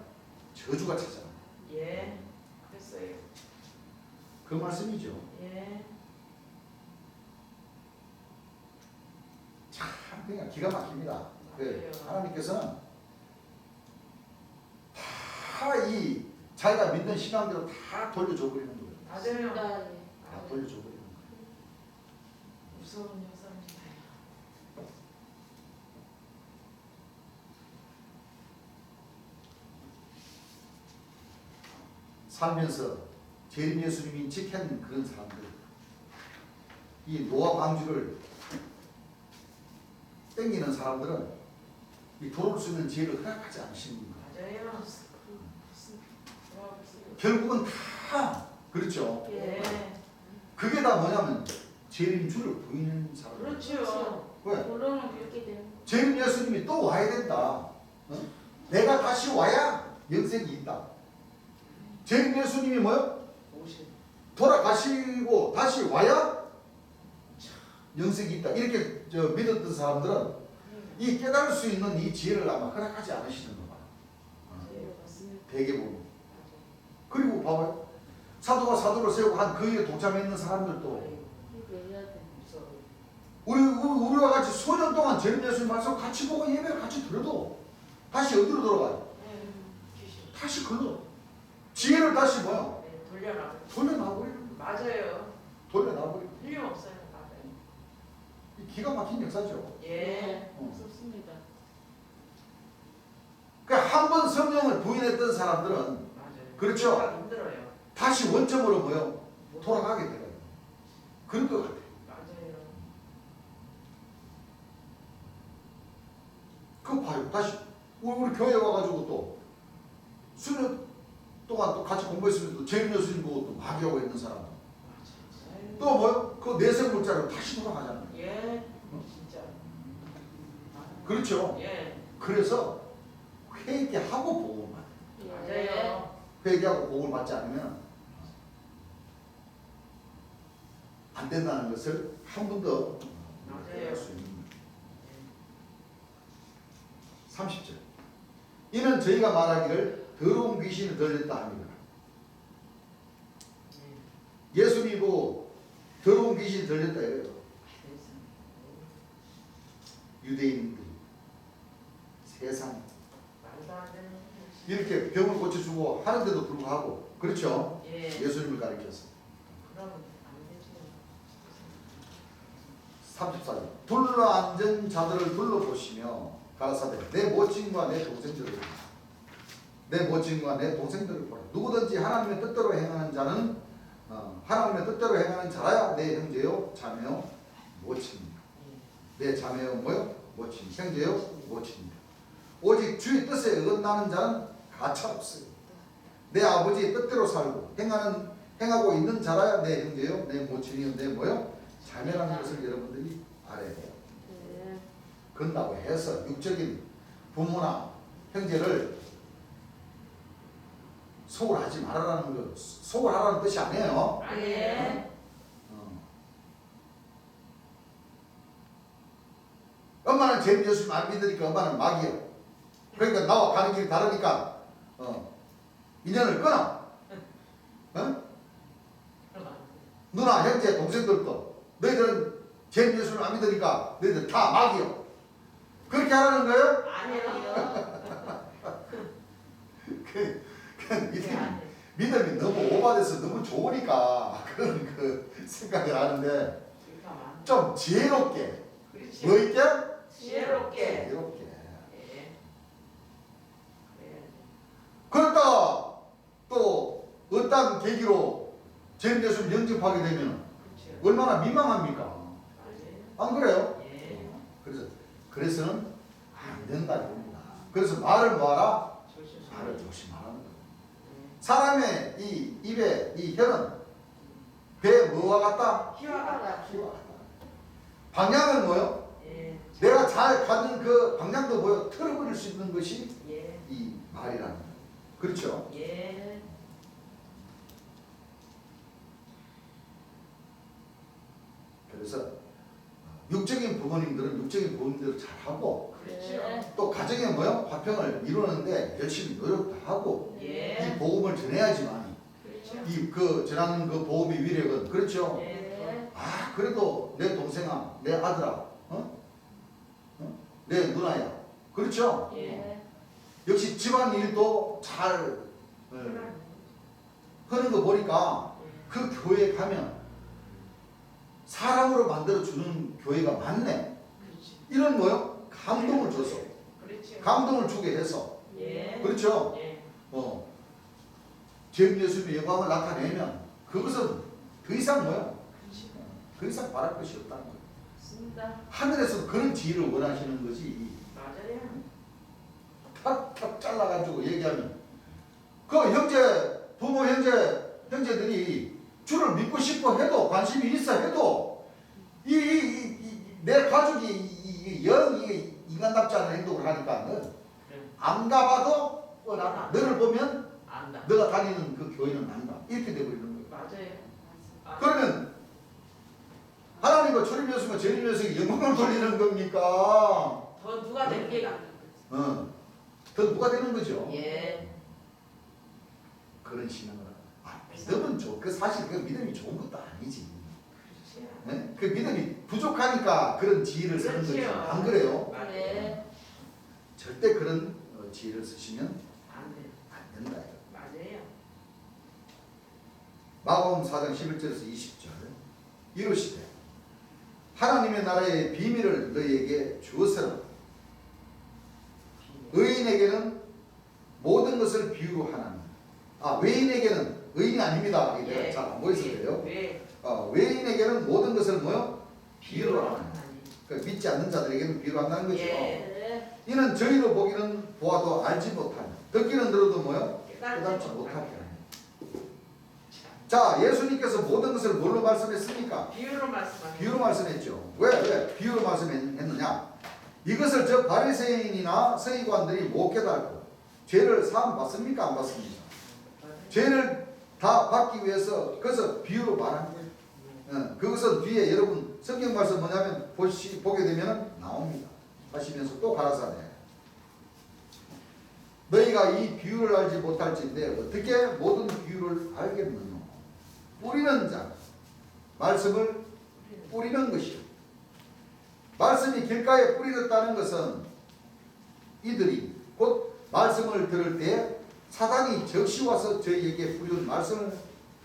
저주가 찾아가. 예. 그랬어요. 그 말씀이죠. 예. 참 그냥 기가 막힙니다. 그 하나님께서는 다 이 자기가 믿는 신앙대로 다 돌려줘 버리는 거예요. 맞아요. 다 돌려줘 버리는 거예요. 무서운 여성입니다. 살면서 재림 예수님이 지킨 그런 사람들, 이 노아 방주를 땡기는 사람들은 이 돌을 수 있는 지혜를 허락하지 않으십니다. 맞아요. 결국은 다 그렇죠. 예. 그게 다 뭐냐면 재림 주를 부인하는 사람. 그렇죠. 왜? 그러면 그렇게 되는 재림 예수님이 또 와야 된다. 내가 다시 와야 영생이 있다. 재림 예수님이 뭐요? 오신. 돌아가시고 다시 와야 영생이 있다. 이렇게 믿었던 사람들은 이 깨달을 수 있는 이 지혜를 아마 허락하지 않으시는 거 봐. 네, 맞습니다. 대개 보면. 그리고 봐봐요. 사도가 사도를 세우고 한 그 일에 동참했는 사람들도 이거 해야 돼. 우리와 같이 수년 동안 재림 예수님 말씀 같이 보고 예배를 같이 드려도 다시 어디로 돌아가요? 귀신. 다시 글로. 지혜를 다시 뭐요? 네, 돌려라. 돌려놔버리는 거예요. 맞아요. 돌려놔버리는 거예요. 틀림없어요. 맞아요. 이 기가 막힌 역사죠. 예. 네, 무섭습니다. 그러니까 한 번 성령을 부인했던 사람들은 맞아요. 그렇죠. 생각 힘들어요. 다시 원점으로 뭐요? 돌아가게 돼요. 그런 것 같아요. 맞아요. 그거 봐요. 다시 우리 교회 와가지고 또 수년 동안 또 같이 공부했으면 또 재림 예수님 보고 또 마귀하고 있는 사람. 맞아요. 또 뭐요? 그 내세 물자로 다시 돌아가잖아요. 예. 진짜. 그렇죠. 예. 그래서 회개하고 복을 받아요. 맞아요. 회개하고 복을 받지 않으면 안 된다는 것을 한 번 더 맞아요. 알 수 있는 30절. 이는 저희가 말하기를 더러운 귀신이 들렸다 합니다. 예수님이 보고 더러운 귀신이 들렸다 이래요. 유대인들이 세상 말도 안 되는 이렇게 병을 고쳐주고 하는데도 불구하고 그렇죠. 예. 예수님을 가리켜서 그럼 안 되죠. 34절. 둘러앉은 자들을 둘러보시며 가라사대 내 모친과 내 동생들을 보라. 누구든지 하나님의 뜻대로 행하는 자는 하나님의 뜻대로 행하는 자라야 내 형제요 자매요 모친입니다. 내 자매요 뭐요? 모친. 형제요 모친입니다. 오직 주의 뜻에 어긋나는 자는 가차없어요. 내 아버지의 뜻대로 살고 행하고 있는 자라야 내 형제요 내 모친이요 내 뭐요? 자매라는 것을 여러분들이 알아야 돼요. 네. 그런다고 해서 육적인 부모나 형제를 소홀하지 말아라는 거, 소홀하라는 뜻이 아니에요. 아니에요. 엄마는 재림 예수님 안 믿으니까 엄마는 마귀요. 그러니까 나와 가는 길이 다르니까 인연을 끊어. 누나, 형제, 동생들도 너희들은 재림 예수님 안 믿으니까 너희들 다 마귀요. 그렇게 하라는 거예요? 아니에요. 믿음이 너무 오바돼서 너무 좋으니까 그런 그 생각을 하는데 좀 지혜롭게 그렇지. 뭐 있게? 지혜롭게. 지혜롭게. 예. 그래야지. 그러다 또 어떤 계기로 재림 예수를 영접하게 되면 그렇죠. 얼마나 민망합니까? 맞아요. 안 그래요? 예. 그래서는 안 된다 이겁니다. 그래서 말을 뭐하라? 조심하세요. 말을 조심하라는 거예요. 사람의 이 입에 이 혀는 배에 뭐와 같다? 희와 같다. 피와 같다. 방향은 뭐요? 예. 내가 잘 가는 그 방향도 뭐요? 틀어버릴 수 있는 것이 예. 이 말이라는 거예요. 그렇죠? 예. 그래서 육적인 부모님들을 잘하고 그렇죠. 또 가정에 뭐요? 화평을 이루는데 열심히 노력도 하고 예. 이 복음을 전해야지만 그렇죠. 이 그 전하는 그 복음의 위력은 그렇죠? 예. 아 그래도 내 동생아 내 아들아 내 누나야 그렇죠? 예. 역시 집안 일도 잘 하는 거 보니까 그 교회에 가면 사람으로 만들어주는 교회가 많네. 그렇지. 이런 뭐요? 감동을 줘서 그렇죠. 감동을 주게 해서 예. 그렇죠? 예. 재림 예수님의 영광을 나타내면 그것은 더 이상 뭐요? 그렇지. 더 이상 바랄 것이 없다는 거예요. 맞습니다. 하늘에서 그런 지혜를 원하시는 거지 맞아요. 탁탁 잘라가지고 얘기하면 그 형제들이 주를 믿고 싶어 해도 관심이 있어 해도 내 가족이 영 인간답지 않은 행동을 하니까는 안 가봐도 뻔하다. 너를 보면 안다. 너가 다니는 그 교회는 안다. 이렇게 돼버리는 거예요. 맞아요. 그러면 하나님과 초림 여성과 재림 여성이 영광을 돌리는 겁니까? 더 누가 된 게가? 더 누가 되는 거죠? 예. 그런 신앙을 믿음은 그 사실 그 믿음이 좋은 것도 아니지. 네? 그 믿음이 부족하니까 그런 지혜를 쓰는 거지. 그렇지요. 안 그래요? 네. 절대 그런 지혜를 쓰시면 안 돼. 안 된다. 맞아요. 마가복음 4장 11절에서 20절 이루시되 하나님의 나라의 비밀을 너희에게 주었으나 의인에게는 모든 것을 비유로 하나니 외인에게는 의인이 아닙니다. 이게 예. 잘 안 보여서 그래요. 왜? 외인에게는 모든 것을 뭐요? 비유로 비유로 하나니. 하나니. 그러니까 믿지 않는 자들에게는 비유로 한다는 거죠. 예. 네. 이는 저희로 보기는 보아도 알지 못하니 듣기는 들어도 뭐요? 깨달지 깨닫지 못하게. 못하게 하니. 자, 예수님께서 모든 것을 뭘로 말씀했습니까? 비유로 말씀하세요. 비유로 말씀했죠. 왜 비유로 말씀했느냐? 이것을 저 바리새인이나 서기관들이 못 깨닫고 죄를 사함 받습니까? 안 받습니까? 죄를 다 받기 위해서 그것을 비유로 말한 거예요. 그것은 뒤에 여러분 성경 말씀 뭐냐면 보게 되면 나옵니다. 하시면서 또 가라사대 너희가 이 비유를 알지 못할진데 어떻게 모든 비유를 알겠느냐? 뿌리는 자 말씀을 뿌리는 것이요. 말씀이 길가에 뿌려졌다는 것은 이들이 곧 말씀을 들을 때 사단이 적시 와서 저희에게 뿌리는 말씀을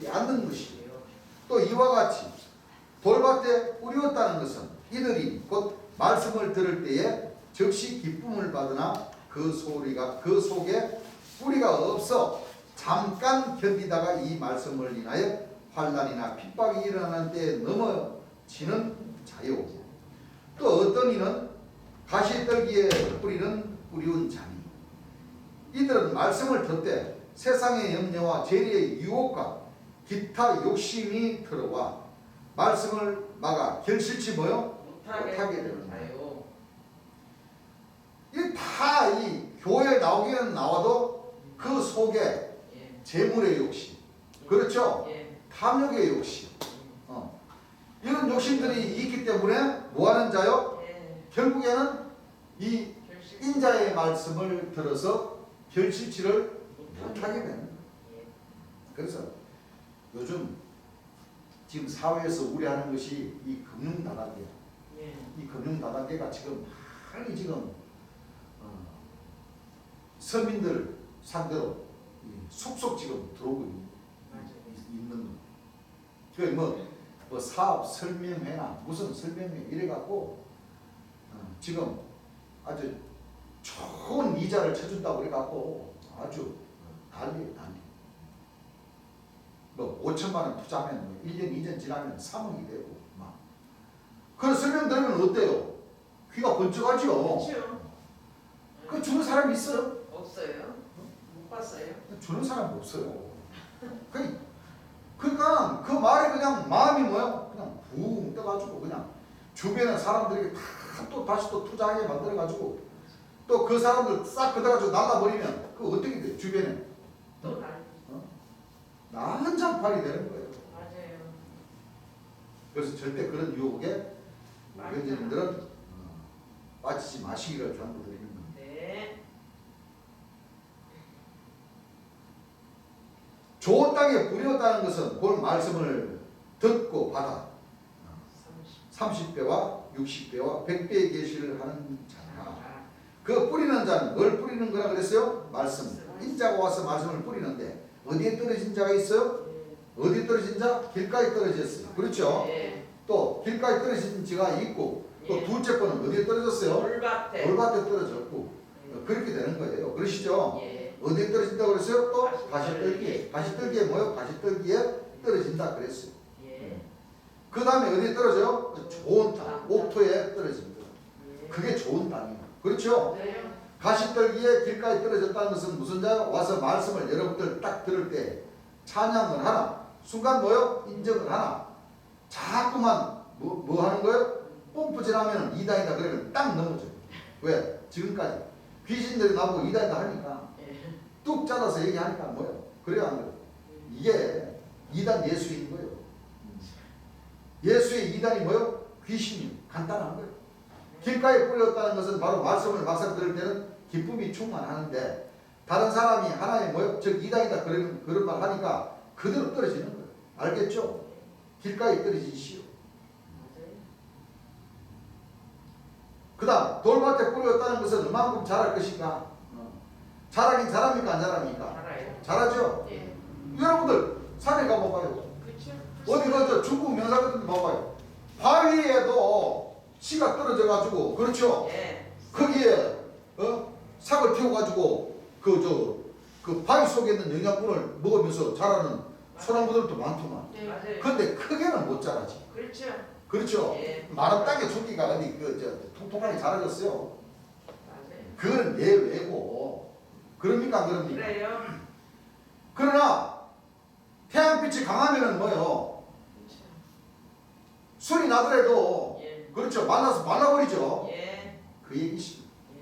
빼앗는 것이요. 또 이와 같이 돌밭에 뿌렸다는 것은 이들이 곧 말씀을 들을 때에 적시 기쁨을 받으나 그 속에 뿌리가 없어 잠깐 견디다가 이 말씀을 인하여 환난이나 핍박이 일어나는 때에 넘어지는 자요. 또 어떤 이는 가시떨기에 뿌리운 자니 이들은 말씀을 듣되 세상의 염려와 재리의 유혹과 기타 욕심이 들어와 말씀을 막아 결실치 뭐요? 못하게 되는 자요. 이 다 이 교회에 나오기는 나와도 그 속에 예. 재물의 욕심, 그렇죠? 예. 탐욕의 욕심, 이런 욕심들이 있기 때문에 뭐하는 자요? 예. 결국에는 이 결실. 인자의 말씀을 들어서 결실치를 못하게 되는 거예요. 예. 그래서 요즘 지금 사회에서 우려하는 것이 이 금융다단계, 예. 이 금융다단계가 지금 많이 지금 서민들 상대로 속속 지금 들어오고 있는 거예요. 그 뭐 사업 설명회나 무슨 설명회 이래갖고 지금 아주 좋은 이자를 쳐준다고 그래갖고 아주 난리. 뭐 5천만 원 투자하면 뭐 1년 2년 지나면 3억이 되고 막. 그런 설명 들으면 어때요? 귀가 번쩍하죠. 그렇죠. 그 주는 사람 있어요? 없어요. 못 봤어요. 주는 사람 없어요. 그러니까 그 말에 그냥 마음이 뭐야? 그냥 붕 떠가지고 그냥 주변에 사람들에게 다 또 다시 또 투자하게 만들어가지고 또 그 사람들 싹 걷어가지고 날라버리면 그 어떻게 돼? 주변에 또 날. 난장판이 되는 거예요. 맞아요. 그래서 절대 그런 유혹에 교회님들은 빠지지 마시기를 당부드리는 겁니다. 네. 좋은 땅에 뿌렸다는 것은 본 말씀을 듣고 받아 30배와 60배와 100배의 계시를 하는 자라. 그 뿌리는 자는 뭘 뿌리는 거라 그랬어요? 말씀. 인자가 와서 말씀을 뿌리는데 어디에 떨어진 자가 있어요? 어디에 떨어진 자? 길가에 떨어졌어요. 그렇죠? 예. 또 길가에 떨어진 자가 있고 또 둘째 번은 어디에 떨어졌어요? 돌밭에. 돌밭에 떨어졌고 그렇게 되는 거예요. 그러시죠? 예. 어디에 떨어진다고 그랬어요? 또 가시떨기. 가시떨기. 가시떨기에 뭐요? 가시떨기에 떨어진다 그랬어요. 예. 그 다음에 어디에 떨어져요? 좋은 땅, 옥토에 떨어집니다. 예. 그게 좋은 땅이에요. 그렇죠? 맞아요. 가시떨기에 길가에 떨어졌다는 것은 무슨 자요? 와서 말씀을 여러분들 딱 들을 때 찬양을 하나 순간 뭐요? 인정을 하나. 자꾸만 뭐 하는 거예요? 뽐뿌질하면 이단이다 그러면 딱 넘어져요. 왜? 지금까지 귀신들이 나보고 이단이다 하니까 예. 뚝 잘라서 얘기하니까 뭐예요? 그래야 안 돼요. 이게 이단 예수인 거예요. 예수의 이단이 뭐예요? 귀신이요. 간단한 거예요. 길가에 뿌렸다는 것은 바로 말씀을 막상 들을 때는 기쁨이 충만하는데 다른 사람이 하나의 뭐예요? 즉 이단이다 그런 말 하니까 그대로 떨어지는 거예요. 알겠죠? 길가에 떨어지시오. 맞아요. 그 다음 돌밭에 뿌렸다는 것은 얼마만큼 자랄 것인가? 자라긴 잘합니까? 안 잘합니까? 알아요. 잘하죠? 예. 여러분들 산에 가봐봐요. 그렇죠. 어디 가서 중국 명사 같은 데 봐봐요. 바위에도 씨가 떨어져가지고 그렇죠? 예. 거기에 삭을 틔워가지고 그 바위 속에 있는 영양분을 먹으면서 자라는 소나무들도 많더만. 네. 맞아요. 근데 크게는 못 자라지. 그렇죠. 그렇죠? 예. 마른 땅에 조기가 어디 통통하게 자라졌어요. 맞아요. 그건 예외고. 그럽니까 안 그럽니까? 그래요. 그러나 태양빛이 강하면은 뭐요? 그렇죠. 술이 나더라도 예. 그렇죠. 만나서 말라버리죠. 예. 그 얘기십니다. 예.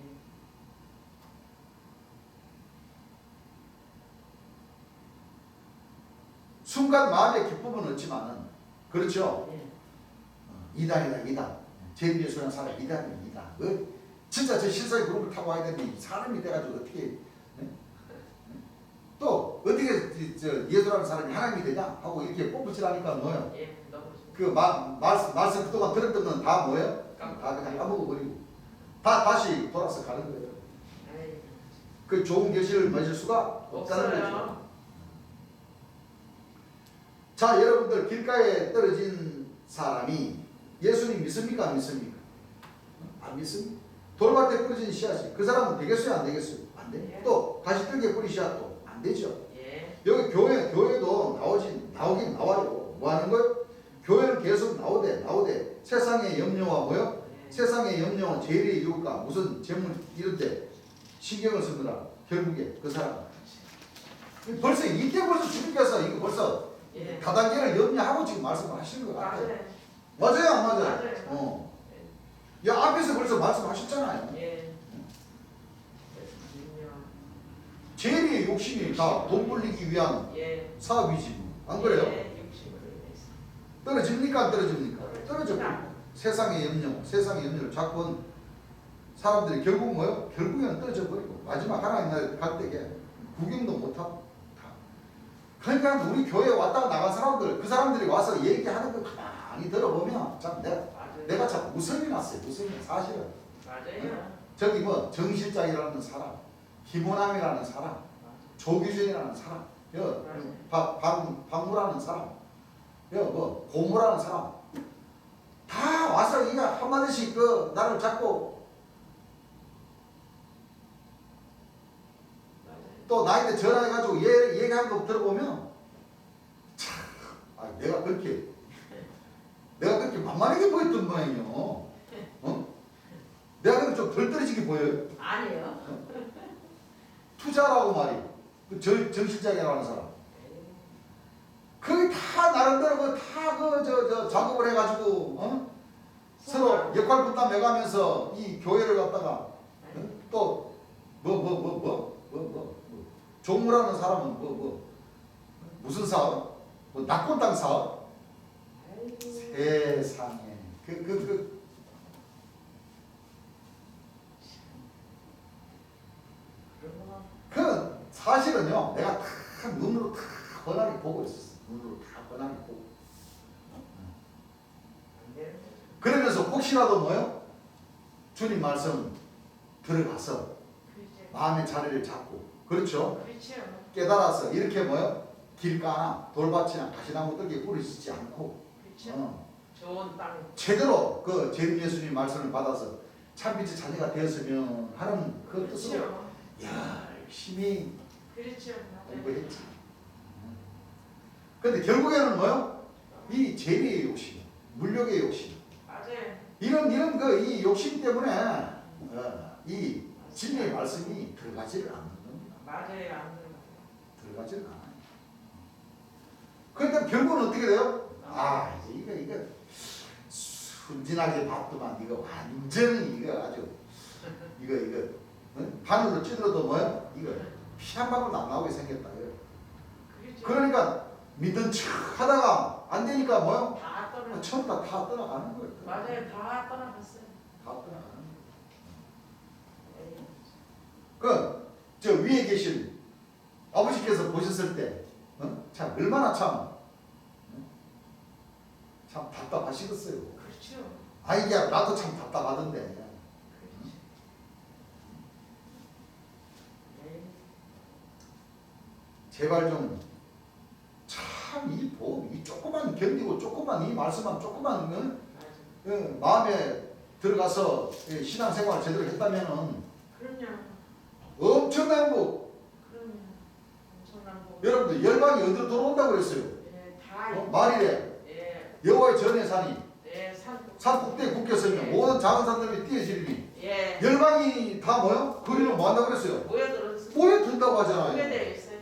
순간 마음의 기쁨은 없지만은 그렇죠. 예. 이단이다 이단. 제비예수라는 사람 이단이다 이단. 진짜 저 실상의 그룹을 타고 와야 되는데 사람이 돼가지고 어떻게 또 어떻게 예수라는 사람이 하나님이 되냐 하고 이렇게 뽐뿌질하니까 뭐예요? 예. 너무 그 말씀 그동안 들었던 건 다 뭐예요? 다 그냥 까먹어버리고 다 다시 돌아서 가는 거예요. 에이. 그 좋은 계시를 맺을 수가 없다는 거죠. 없어요. 자, 여러분들 길가에 떨어진 사람이 예수님 믿습니까? 안 믿습니까? 안 믿습니다. 돌밭에 뿌려진 씨앗이 그 사람은 되겠어요? 안 되겠어요? 안 돼. 예. 또 가시떨기에 뿌린 씨앗도 안 되죠. 예. 여기 교회도 나오긴 나와요. 뭐 하는 거예요? 교회는 계속 나오되 세상의 염려와 뭐요? 예. 세상의 염려와 재리의 유혹과 무슨 재물 이런데 신경을 쓰느라 결국에 그 사람 벌써 이때 벌써 주님께서 이거 벌써 예. 다단계를 염려하고 지금 말씀을 하시는 것 같아요. 맞아요. 맞아요, 안 맞아요? 맞아요. 야 앞에서 벌써 말씀하셨잖아요. 예. 재리의 욕심이 다 돈 벌리기 위한 예. 사업이지 뭐. 안 그래요? 예. 욕심을 내서. 떨어집니까 안 떨어집니까? 떨어져. 세상의 염려를 자꾸 사람들이 결국 뭐요? 결국에는 떨어져 버리고 마지막 하나님 날 갈 때에 구경도 못하고 다. 그러니까 우리 교회에 왔다 나간 사람들 그 사람들이 와서 얘기하는 걸 가만히 들어보면 참 맞아요. 내가 참 웃음이 났어요. 웃음이 사실은 맞아요. 저기 뭐 정실장이라는 사람, 김호남이라는 사람, 조규전이라는 사람, 박무라는 사람, 뭐 고모라는 사람 다 와서 이거 한마디씩 그 나를 잡고 또 나한테 전화해가지고 얘기하는 거 들어보면 참 내가 그렇게 만만하게 보였던 모양이요. 내가 그렇게 좀 덜 떨어지게 보여요. 아니에요. 투자라고 말이 그 정실장이라는 사람 그게 다 나름대로 다 작업을 해가지고 서로 역할 분담해가면서 이 교회를 갖다가 또 종무라는 사람은 무슨 사업? 낙권 땅 사업? 세상에 그 사실은요 내가 다 눈으로 다 뻔하게 보고 있었어. 눈으로 다 뻔하게 보고. 그러면서 혹시라도 뭐요? 주님 말씀 들어가서 마음의 자리를 잡고 그렇죠? 그렇죠. 깨달아서 이렇게 뭐요? 길가나 돌밭이나 가시나무 뜰게 뿌리시지 않고 그렇죠. 좋은 땅. 제대로 그 재림 예수님 말씀을 받아서 참빛의 자녀가 되었으면 하는 그 뜻으로 그렇죠. 열심히 그렇죠. 맞아요. 공부했지. 근데 결국에는 뭐요? 이 재리의 욕심, 물욕의 욕심, 맞아요. 이런 그 이 욕심 때문에 이 진리의 말씀이 들어가지를 않는 겁니다. 맞아요. 안 들어가요. 들어가지를 않아요. 그런데 결국은 어떻게 돼요? 아 이거 순진하게 봤더만 이거 완전히 이거 아주 이거 응? 바늘로 찌들어도 뭐야? 이거 피 한 방울도 안 나오게 생겼다. 이거. 그렇죠. 그러니까 믿은 척 하다가 안 되니까 뭐야? 다 떠나. 처음 다 떠나가는 거예요. 맞아요. 다 떠나갔어요. 다 떠나가는 거예요. 에이. 저 위에 계신 아버지께서 보셨을 때, 참 얼마나 참 답답하시겠어요. 그렇죠. 아이야 나도 참 답답하던데. 그렇죠. 에이. 제발 좀 참 이 보험 이 조그만 견디고 조그만 이 말씀만 조그만 맞아. 마음에 들어가서 신앙생활 제대로 했다면은 그럼요. 엄청난 거. 그럼요. 엄청난 거. 여러분들 열방이 어디로 돌아온다고 그랬어요. 예, 다. 말이래. 예, 여호와의 전의 산이 예, 산 꼭대기에 굳게 서면 모든 작은 산들이 뛰어지리니 예. 열방이 다 뭐요? 그리로 뭐 한다고 그랬어요? 모여들었어. 모여든다고 하잖아요. 모여되어 있어요.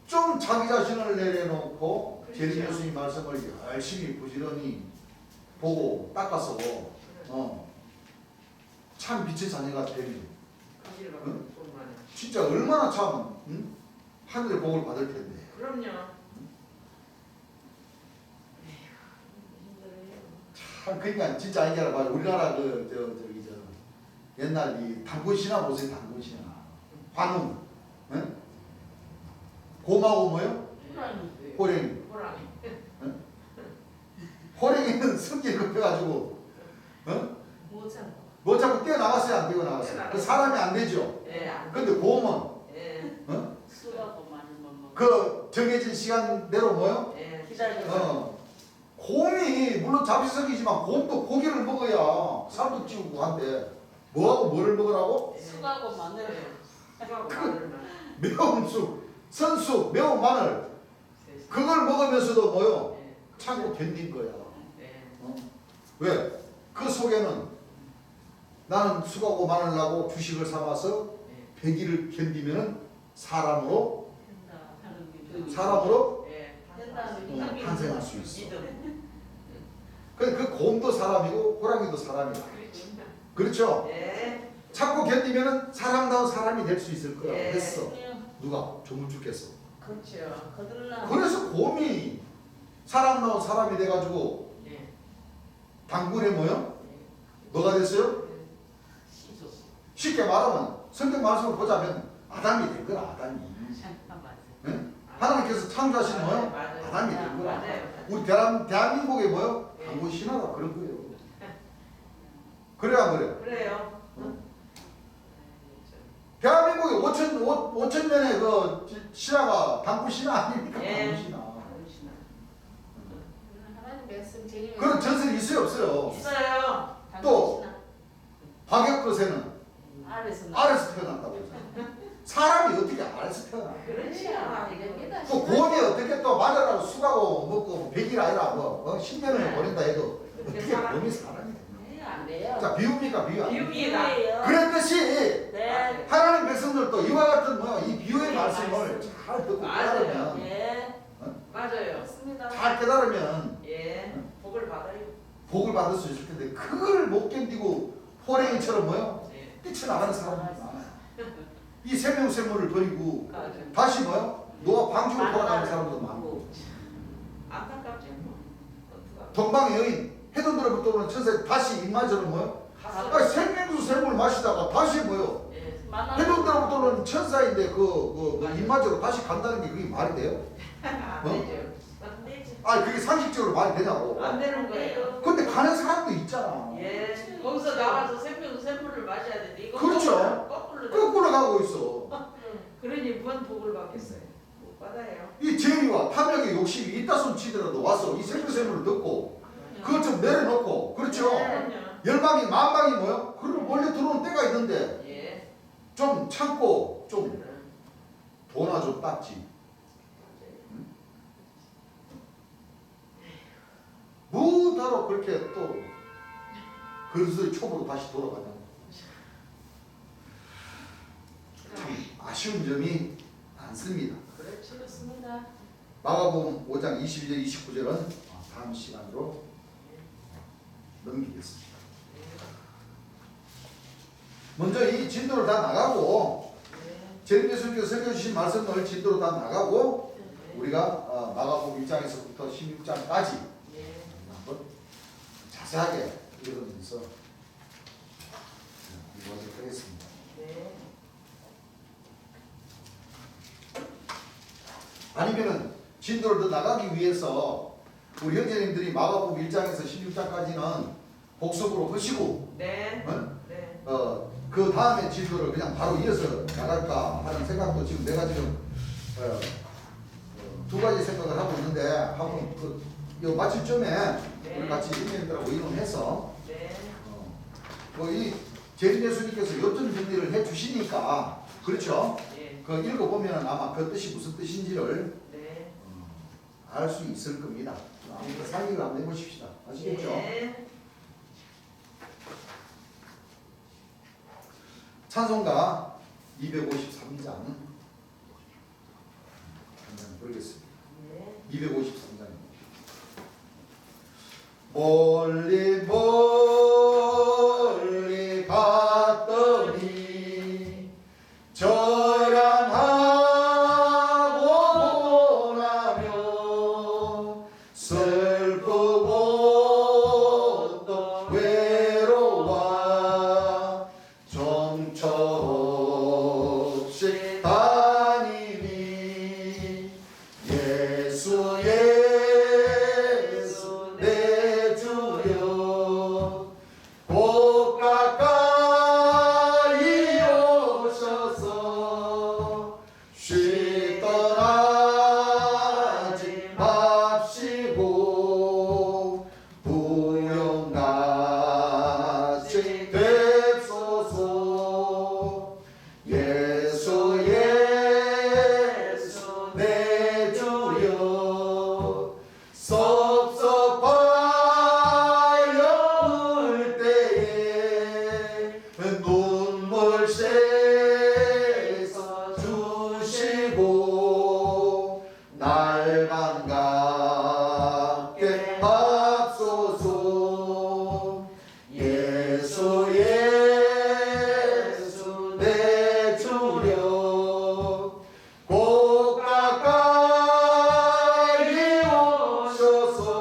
좀 자기 자신을 내려놓고 그렇죠. 재림 예수님 말씀을 열심히 부지런히 보고 닦아서 참 빛의 자녀가 되면 가지를 응? 좀 많이. 진짜 얼마나 참 하늘의 복을 받을 텐데. 그럼요. 참 그러니까 진짜 아니잖아. 맞아. 우리나라 옛날 이 단군 신화 보세요. 단군 신화. 관웅. 응? 곰하고 뭐요? 호랑이. 호랭이. 호랑이. 호랭이는 성질 급해가지고 못 참고. 뭐 자꾸 뛰어나갔어요? 안 뛰어나갔어요? 그 사람이 안 되죠. 예, 안 근데 곰은 예, 수하고 많은 건 먹고. 그 정해진 시간대로 뭐요? 예. 기다려. 곰이 물론 잡식성이지만 곰도 고기를 먹어야 살도 찌우고 한데 뭐하고 뭐를 먹으라고? 수하고 마늘. 수하고 마늘만. 매운 쑥, 선쑥, 매운 마늘 셋이. 그걸 먹으면서도 뭐요? 예. 참고 견딘 거야. 예. 왜? 그 속에는 나는 쑥하고 마늘 나고 주식을 삼아서 예. 100일을 견디면은 사람으로 된다 하는 게. 사람으로 예. 된다는 게. 탄생할 수 있어. 믿음. 그 곰도 사람이고 호랑이도 사람이다. 그렇죠. 그렇죠? 예. 참고 견디면은 사람다운 사람이 될 수 있을 거라고 예. 했어. 누가? 조물주께서. 그렇죠. 거들라. 그래서 곰이 사람다운 사람이 돼가지고 예. 당군에 뭐요? 예. 뭐가 됐어요? 씻었어. 쉽게 말하면 성경 말씀을 보자면 아담이 된 거라. 아담이. 응? 하나님께서 창조하신 뭐요? 맞아요. 아담이 된 거라. 맞아요. 우리 대한민국에 뭐요? 예. 당군 신화가 그런 거예요. 그래야 그래. 그래요. 대한민국에 5천 년의 그 신화가 당군 신화 아닙니까? 예. 당군 신화. 하나님 말씀 제일. 그런 전설이 있어요, 없어요? 있어요. 또 박역거세는 아래서 아래서 태어났다고 했잖아. 사람이 어떻게 아래서 태어나? 그렇지. 이겁니다. 또 곰이 어떻게 또 맞아라고 수가고 먹고 100일 아니라 뭐 10년을 보낸다 해도 어떻게 곰이 사람이 되나? 안 돼요. 자 비유입니까 비유? 비유입니다. 그랬듯이 네. 하나님 백성들도 이와 같은 이 비유의 네, 말씀을 말씀. 잘 듣고 맞아요. 깨달으면 예. 맞아요. 맞습니다. 잘 깨달으면 예. 복을 받아요. 복을 받을 수 있을 텐데 그걸 못 견디고 호랭이처럼 뭐요? 예. 뛰쳐나가는 사람들이 많아요. 이 생명샘물을 버리고 맞아요. 다시 뭐요? 노아 방주로 돌아가는 사람도 많고 안타깝죠. 뭐. 어떡하- 동방의 여인 해돋으로부터 오는 천사 다시 입맞으러 뭐요? 갔어요. 아니, 생명수 샘물 마시다가 다시 뭐요? 예. 해돋으로부터 오는 천사인데 그 입맞으러 다시 간다는 게 그게 말이 돼요? 안 어? 되죠. 안 되지. 아니 그게 상식적으로 말이 되냐고. 안 되는 거예요. 근데 가는 사람도 있잖아. 예. 거기서 나와서 샘물을 마셔야 되는데 이거 그렇죠. 거꾸로 거꾸로 가고 있어. 그러니 뭔 복을 받겠어요? 못 받아요. 이 재미와 탐욕의 욕심이 있다 손 치더라도 와서 이 생명샘물을 듣고 그것 좀 내려놓고 그렇죠? 그럼요. 열방이 만방이 뭐요? 그리고 몰래 들어오는 때가 있는데 예. 좀 참고 좀 도나 좀 닦지. 뭐다로 그렇게 또 그릇의 촉으로 다시 돌아가냐. 참 아쉬운 점이 많습니다. 그렇지. 그렇습니다. 마가복음 5장 22절 29절은 다음 시간으로 넘기겠습니다. 먼저 이 진도를 다 나가고 재림 예수님께서 설교해 주신 말씀을 진도로 다 나가고 우리가 마가복음 1장에서부터 16장까지 한번 자세하게 읽으면서 읽어보도록 하겠습니다. 아니면은 진도를 더 나가기 위해서 우리 형제님들이 마가복음 1장에서 16장까지는 복습으로 하시고 네. 어? 네. 그 다음에 진도를 그냥 바로 이어서 나갈까 하는 생각도 지금 내가 지금 두 가지 생각을 하고 있는데 한번 요 마칠 점에 우리 같이 형제님들하고 의논해서 네. 이 재림 예수님께서 요점 정리를 해 주시니까 그렇죠? 예. 그 읽어보면 아마 그 뜻이 무슨 뜻인지를 네. 알 수 있을 겁니다. 아무튼 상의를 한번 해보십시다. 아시겠죠? 네. 찬송가 253장 한번 부르겠습니다. 네. 253장입니다. 멀리 멀리 갔더니 절양하고 보라며 슬프고 또 외로워 정처없이 다니니 예수 예수 내 주여 곧 가까이 오셔서 쉬떠나지 맙시고 부영같이 뵙소서 예수 예수 내 주여 섭섭하여 울 때에 눈물 씻어 주시고 날 반갑게 합소서 예수 예수 내 주여 곧 가까이 오셔서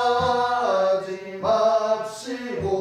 쉬떠나지 맙시고